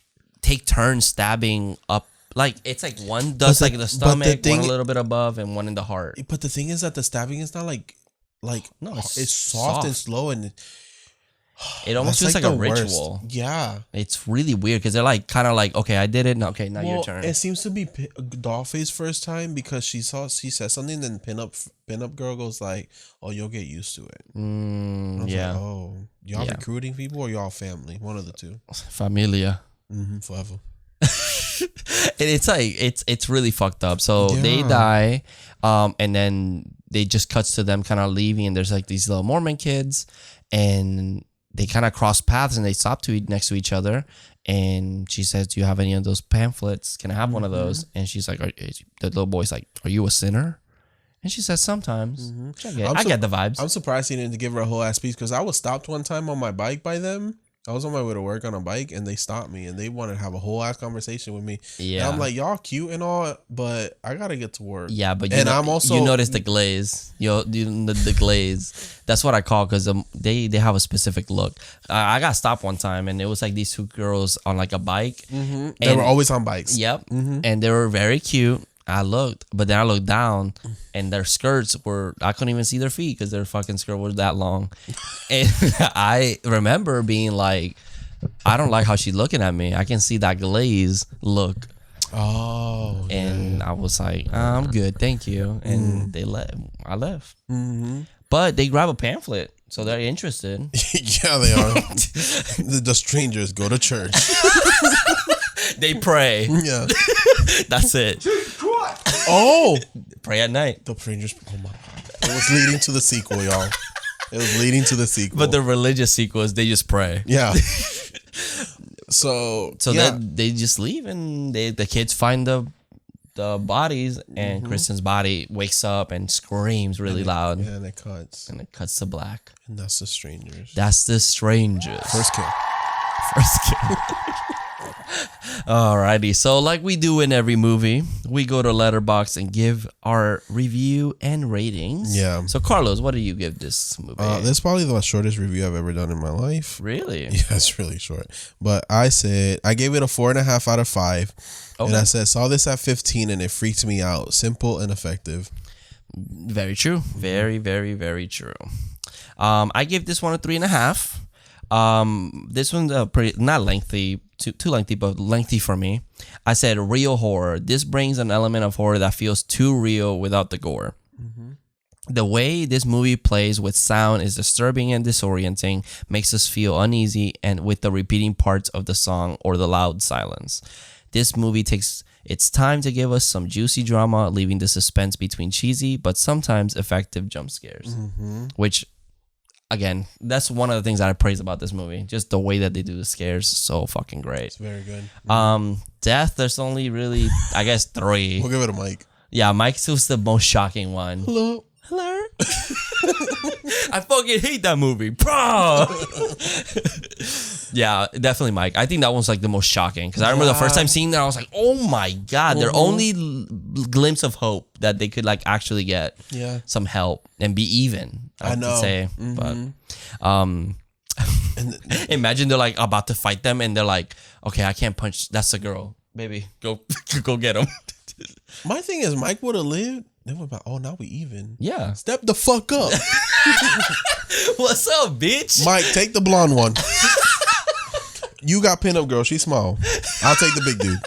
take turns stabbing up. Like, it's like one does like the stomach, one a little bit above, and one in the heart. But the thing is that the stabbing is not like no, it's soft and slow, and it almost feels like a ritual. Worst. Yeah. It's really weird because they're like kind of like, okay, I did it. Okay, now your turn. It seems to be Dollface's first time because she says something, then pinup girl goes like, "Oh, you'll get used to it." Yeah. Like, oh, y'all recruiting people or y'all family? One of the two. Familia. Forever. And it's like it's really fucked up. So they die, and then they just cuts to them kind of leaving, and there's like these little Mormon kids, and they kind of cross paths and they stop next to each other. And she says, "Do you have any of those pamphlets? Can I have one of those?" And she's like, the little boy's like, "Are you a sinner?" And she says, "Sometimes." I get the vibes. I'm surprised he didn't give her a whole ass speech because I was stopped one time on my bike by them. I was on my way to work on a bike, and they stopped me, and they wanted to have a whole ass conversation with me. Yeah. And I'm like, y'all cute and all, but I gotta get to work. Yeah, but I'm also you notice the glaze. The glaze. That's what I call because they have a specific look. I got stopped one time, and it was like these two girls on like a bike. Mm-hmm. They were always on bikes. Yep, and they were very cute. I looked, but then I looked down, and their skirts were, I couldn't even see their feet because their fucking skirt was that long. And I remember being like, I don't like how she's looking at me. I can see that glaze look. Oh. And I was like, I'm good, thank you. And I left. Mm-hmm. But they grab a pamphlet, so they're interested. Yeah, they are. The strangers go to church. They pray. Yeah. That's it. Oh. Pray at night. The strangers. Oh my God. It was leading to the sequel, y'all. It was leading to the sequel. But the religious sequels, they just pray. Yeah. So yeah. they just leave, and the kids find the bodies, and Kristen's body wakes up and screams really loud. Yeah, and it cuts. And it cuts to black. And that's the strangers. That's the strangers. First kill. Alrighty, so like we do in every movie, we go to Letterboxd and give our review and ratings. Yeah. So Carlos, what do you give this movie? This is probably the shortest review I've ever done in my life. Really? Yeah, it's really short. But I gave it a 4.5 out of 5. Okay. And I saw this at 15 and it freaked me out. Simple and effective. Very true. Very, very, very true. I give this one a 3.5. This one's pretty not lengthy, too lengthy, but lengthy for me. I said real horror. This brings an element of horror that feels too real without the gore. Mm-hmm. The way this movie plays with sound is disturbing and disorienting, makes us feel uneasy, and with the repeating parts of the song or the loud silence. This movie takes its time to give us some juicy drama, leaving the suspense between cheesy but sometimes effective jump scares, which. Again, that's one of the things that I praise about this movie. Just the way that they do the scares, so fucking great. It's very good. Death, there's only really, I guess, 3. We'll give it a Mike. Yeah, Mike's was the most shocking one. Hello. I fucking hate that movie, bro. Yeah, definitely Mike. I think that one's like the most shocking because I remember the first time seeing that, I was like, oh my God, their only glimpse of hope that they could like actually get some help and be even. I know. Say, but imagine they're like about to fight them and they're like, okay, I can't punch. That's a girl, baby. Go get him. My thing is, Mike would have lived. They would have been, now we even. Yeah. Step the fuck up. What's up, bitch? Mike, take the blonde one. You got pinup girl. She's small. I'll take the big dude.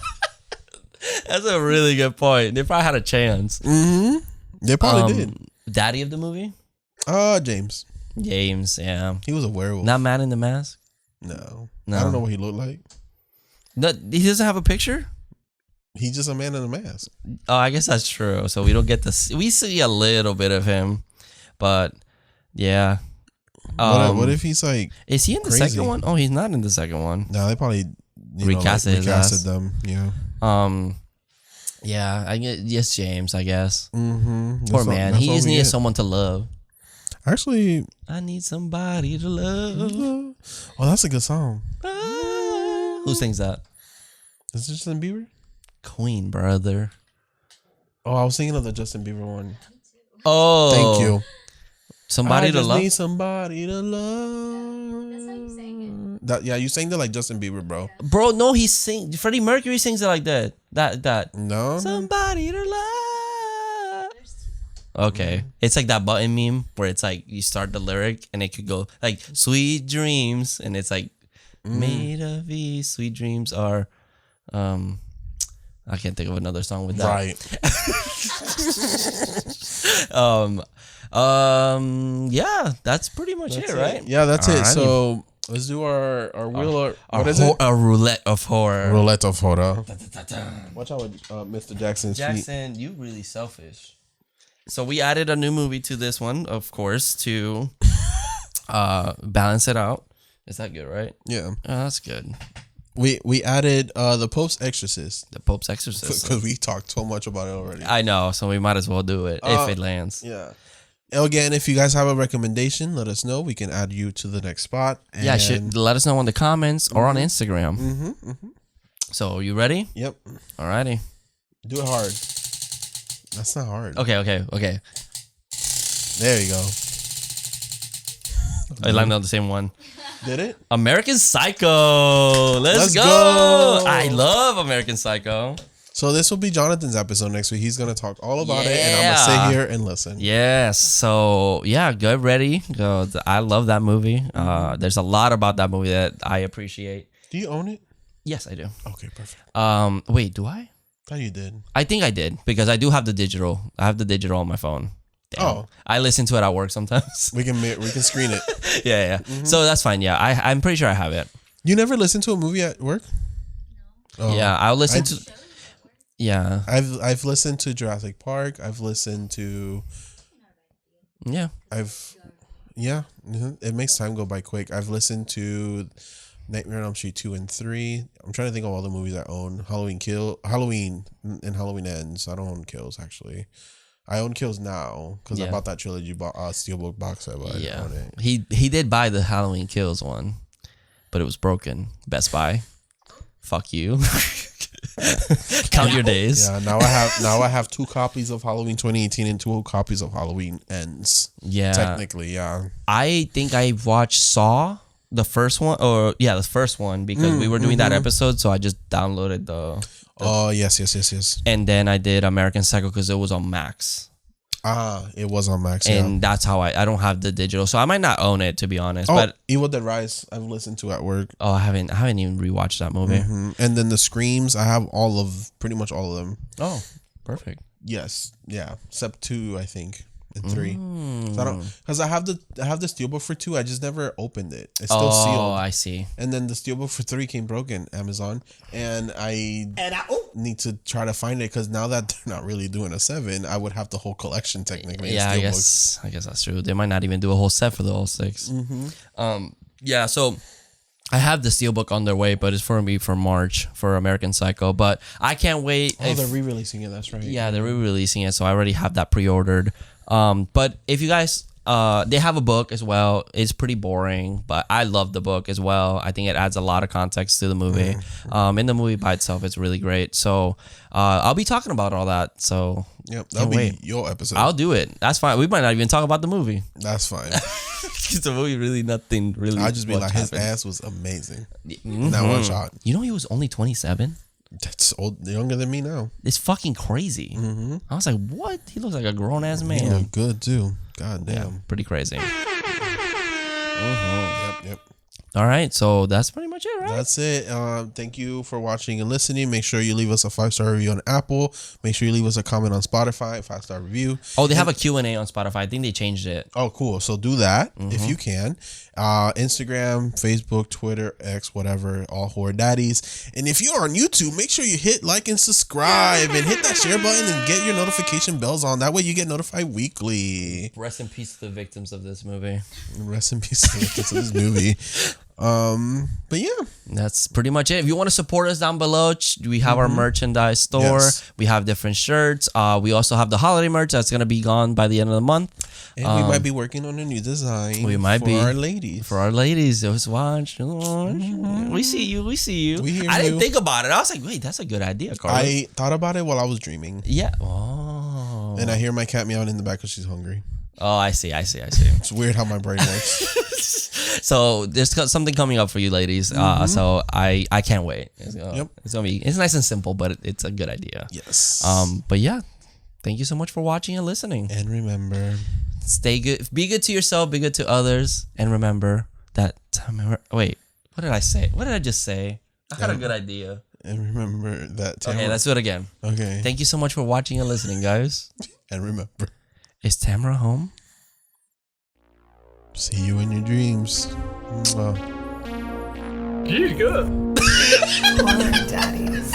That's a really good point. They probably had a chance. Mm-hmm. They probably did. Daddy of the movie? James. James, yeah. He was a werewolf. Not Man in the Mask? No. I don't know what he looked like. No, he doesn't have a picture? He's just a man in a mask. Oh, I guess that's true. So we don't get to we see a little bit of him, but yeah. What if he's like? Is he in the second one? Oh, he's not in the second one. No, they probably recasted them. Yeah. Yeah. I get James. I guess. Mm-hmm. Poor man. He just needed someone to love. Actually, I need somebody to love. Oh, that's a good song. Who sings that? Is it Justin Bieber? Queen, brother. Oh, I was thinking of the Justin Bieber one. Oh, thank you. Somebody to love. Need somebody to love. That's how you sang it. Yeah, you sang it like Justin Bieber, bro. Bro, no, Freddie Mercury sings it like that. That. No. Somebody to love. Okay, it's like that button meme where it's like you start the lyric and it could go like "Sweet dreams" and it's like made of these sweet dreams are. I can't think of another song with that. Right. Yeah, that's pretty much it, right? Yeah, that's it. Alrighty. So let's do our wheel. What is it? A roulette of horror. Roulette of horror. Watch out with Mr. Jackson's feet. Jackson, you really selfish. So we added a new movie to this one, of course, to balance it out. Is that good, right? Yeah. Oh, that's good. We added the Pope's Exorcist. The Pope's Exorcist. Because we talked so much about it already. I know, so we might as well do it if it lands. Yeah. Again, if you guys have a recommendation, let us know. We can add you to the next spot. And Yeah, let us know in the comments or on Instagram. So, you ready? Yep. Alrighty. Do it hard. That's not hard. Okay. There you go. I landed on the same one. Did it? American Psycho. Let's go. I love American Psycho. So this will be Jonathan's episode next week. He's going to talk all about it, and I'm going to sit here and listen. Yes. So, yeah, get ready. I love that movie. There's a lot about that movie that I appreciate. Do you own it? Yes, I do. Okay, perfect. Wait, do I? Thought you did. I think I did because I do have the digital. I have the digital on my phone. Damn. Oh. I listen to it at work sometimes. We can screen it. Yeah. So that's fine. Yeah, I'm pretty sure I have it. You never listen to a movie at work? No. Oh. Yeah, I'll listen to. Yeah. I've listened to Jurassic Park. I've listened to. Yeah. It makes time go by quick. I've listened to Nightmare on Elm Street 2 and 3. I'm trying to think of all the movies I own. Halloween and Halloween Ends. I don't own Kills, actually. I own Kills now because I bought that trilogy steelbook box set, but I didn't own it. He did buy the Halloween Kills one, but it was broken. Best Buy. Fuck you. Count your days. Yeah, now I have 2 copies of Halloween 2018 and 2 copies of Halloween Ends. Yeah. Technically, yeah. I think I watched Saw. The first one, the first one, because we were doing that episode, so I just downloaded the. Oh yes. And then I did American Psycho because it was on Max. It was on Max, and that's how I don't have the digital, so I might not own it, to be honest. But Evil Dead Rise, I've listened to at work. Oh, I haven't even rewatched that movie. And then the Screams, I have pretty much all of them. Oh, perfect. Yes, yeah, except 2, I think. And 3. So because I have the steelbook for 2. I just never opened it. It's still sealed. Oh, I see. And then the steelbook for 3 came broken, Amazon, and I need to try to find it because now that they're not really doing a 7, I would have the whole collection technically. Yeah, I guess that's true. They might not even do a whole set for the whole 6. Yeah. So I have the steelbook on their way, but it's for me for March for American Psycho. But I can't wait. They're re-releasing it. That's right. Yeah, they're re-releasing it, so I already have that pre-ordered. But if you guys, they have a book as well. It's pretty boring, but I love the book as well. I think it adds a lot of context to the movie. In the movie by itself, it's really great. So, I'll be talking about all that. So, yep, that'll be your episode. I'll do it. That's fine. We might not even talk about the movie. That's fine. The movie nothing really. I'll just be like, his ass was amazing. In that one shot. You know, he was only 27. That's younger than me now. It's fucking crazy. I was like, what? He looks like a grown ass man. He look good too. God damn. Yeah, pretty crazy. Yep. All right, so that's pretty much it, right? That's it. Thank you for watching and listening. Make sure you leave us a 5-star review on Apple. Make sure you leave us a comment on Spotify, 5-star review. Oh, they have a Q&A on Spotify. I think they changed it. Oh, cool. So do that if you can. Instagram, Facebook, Twitter, X, whatever, all Horror Daddies. And if you're on YouTube, make sure you hit like and subscribe and hit that share button and get your notification bells on. That way you get notified weekly. Rest in peace to the victims of this movie. Rest in peace to the victims of this movie. But yeah, that's pretty much it. If you want to support us down below, we have our merchandise store. Yes. We have different shirts. We also have the holiday merch that's gonna be gone by the end of the month. And we might be working on a new design. We might for be our ladies. For our ladies, just watch. We see you. We see you. We hear I didn't you. think about it. I was like, wait, that's a good idea, Carlos. I thought about it while I was dreaming. Yeah. Oh. And I hear my cat meowing in the back because she's hungry. Oh, I see. It's weird how my brain works. So there's something coming up for you, ladies. So I can't wait. It's nice and simple, but it's a good idea. Yes. But yeah, thank you so much for watching and listening. And remember, stay good. Be good to yourself. Be good to others. And remember that. Wait, what did I say? What did I just say? I had a good idea. And remember that. Okay, let's do it again. Okay. Thank you so much for watching and listening, guys. And remember, is Tamara home? See you in your dreams. Giga. Horror Daddies.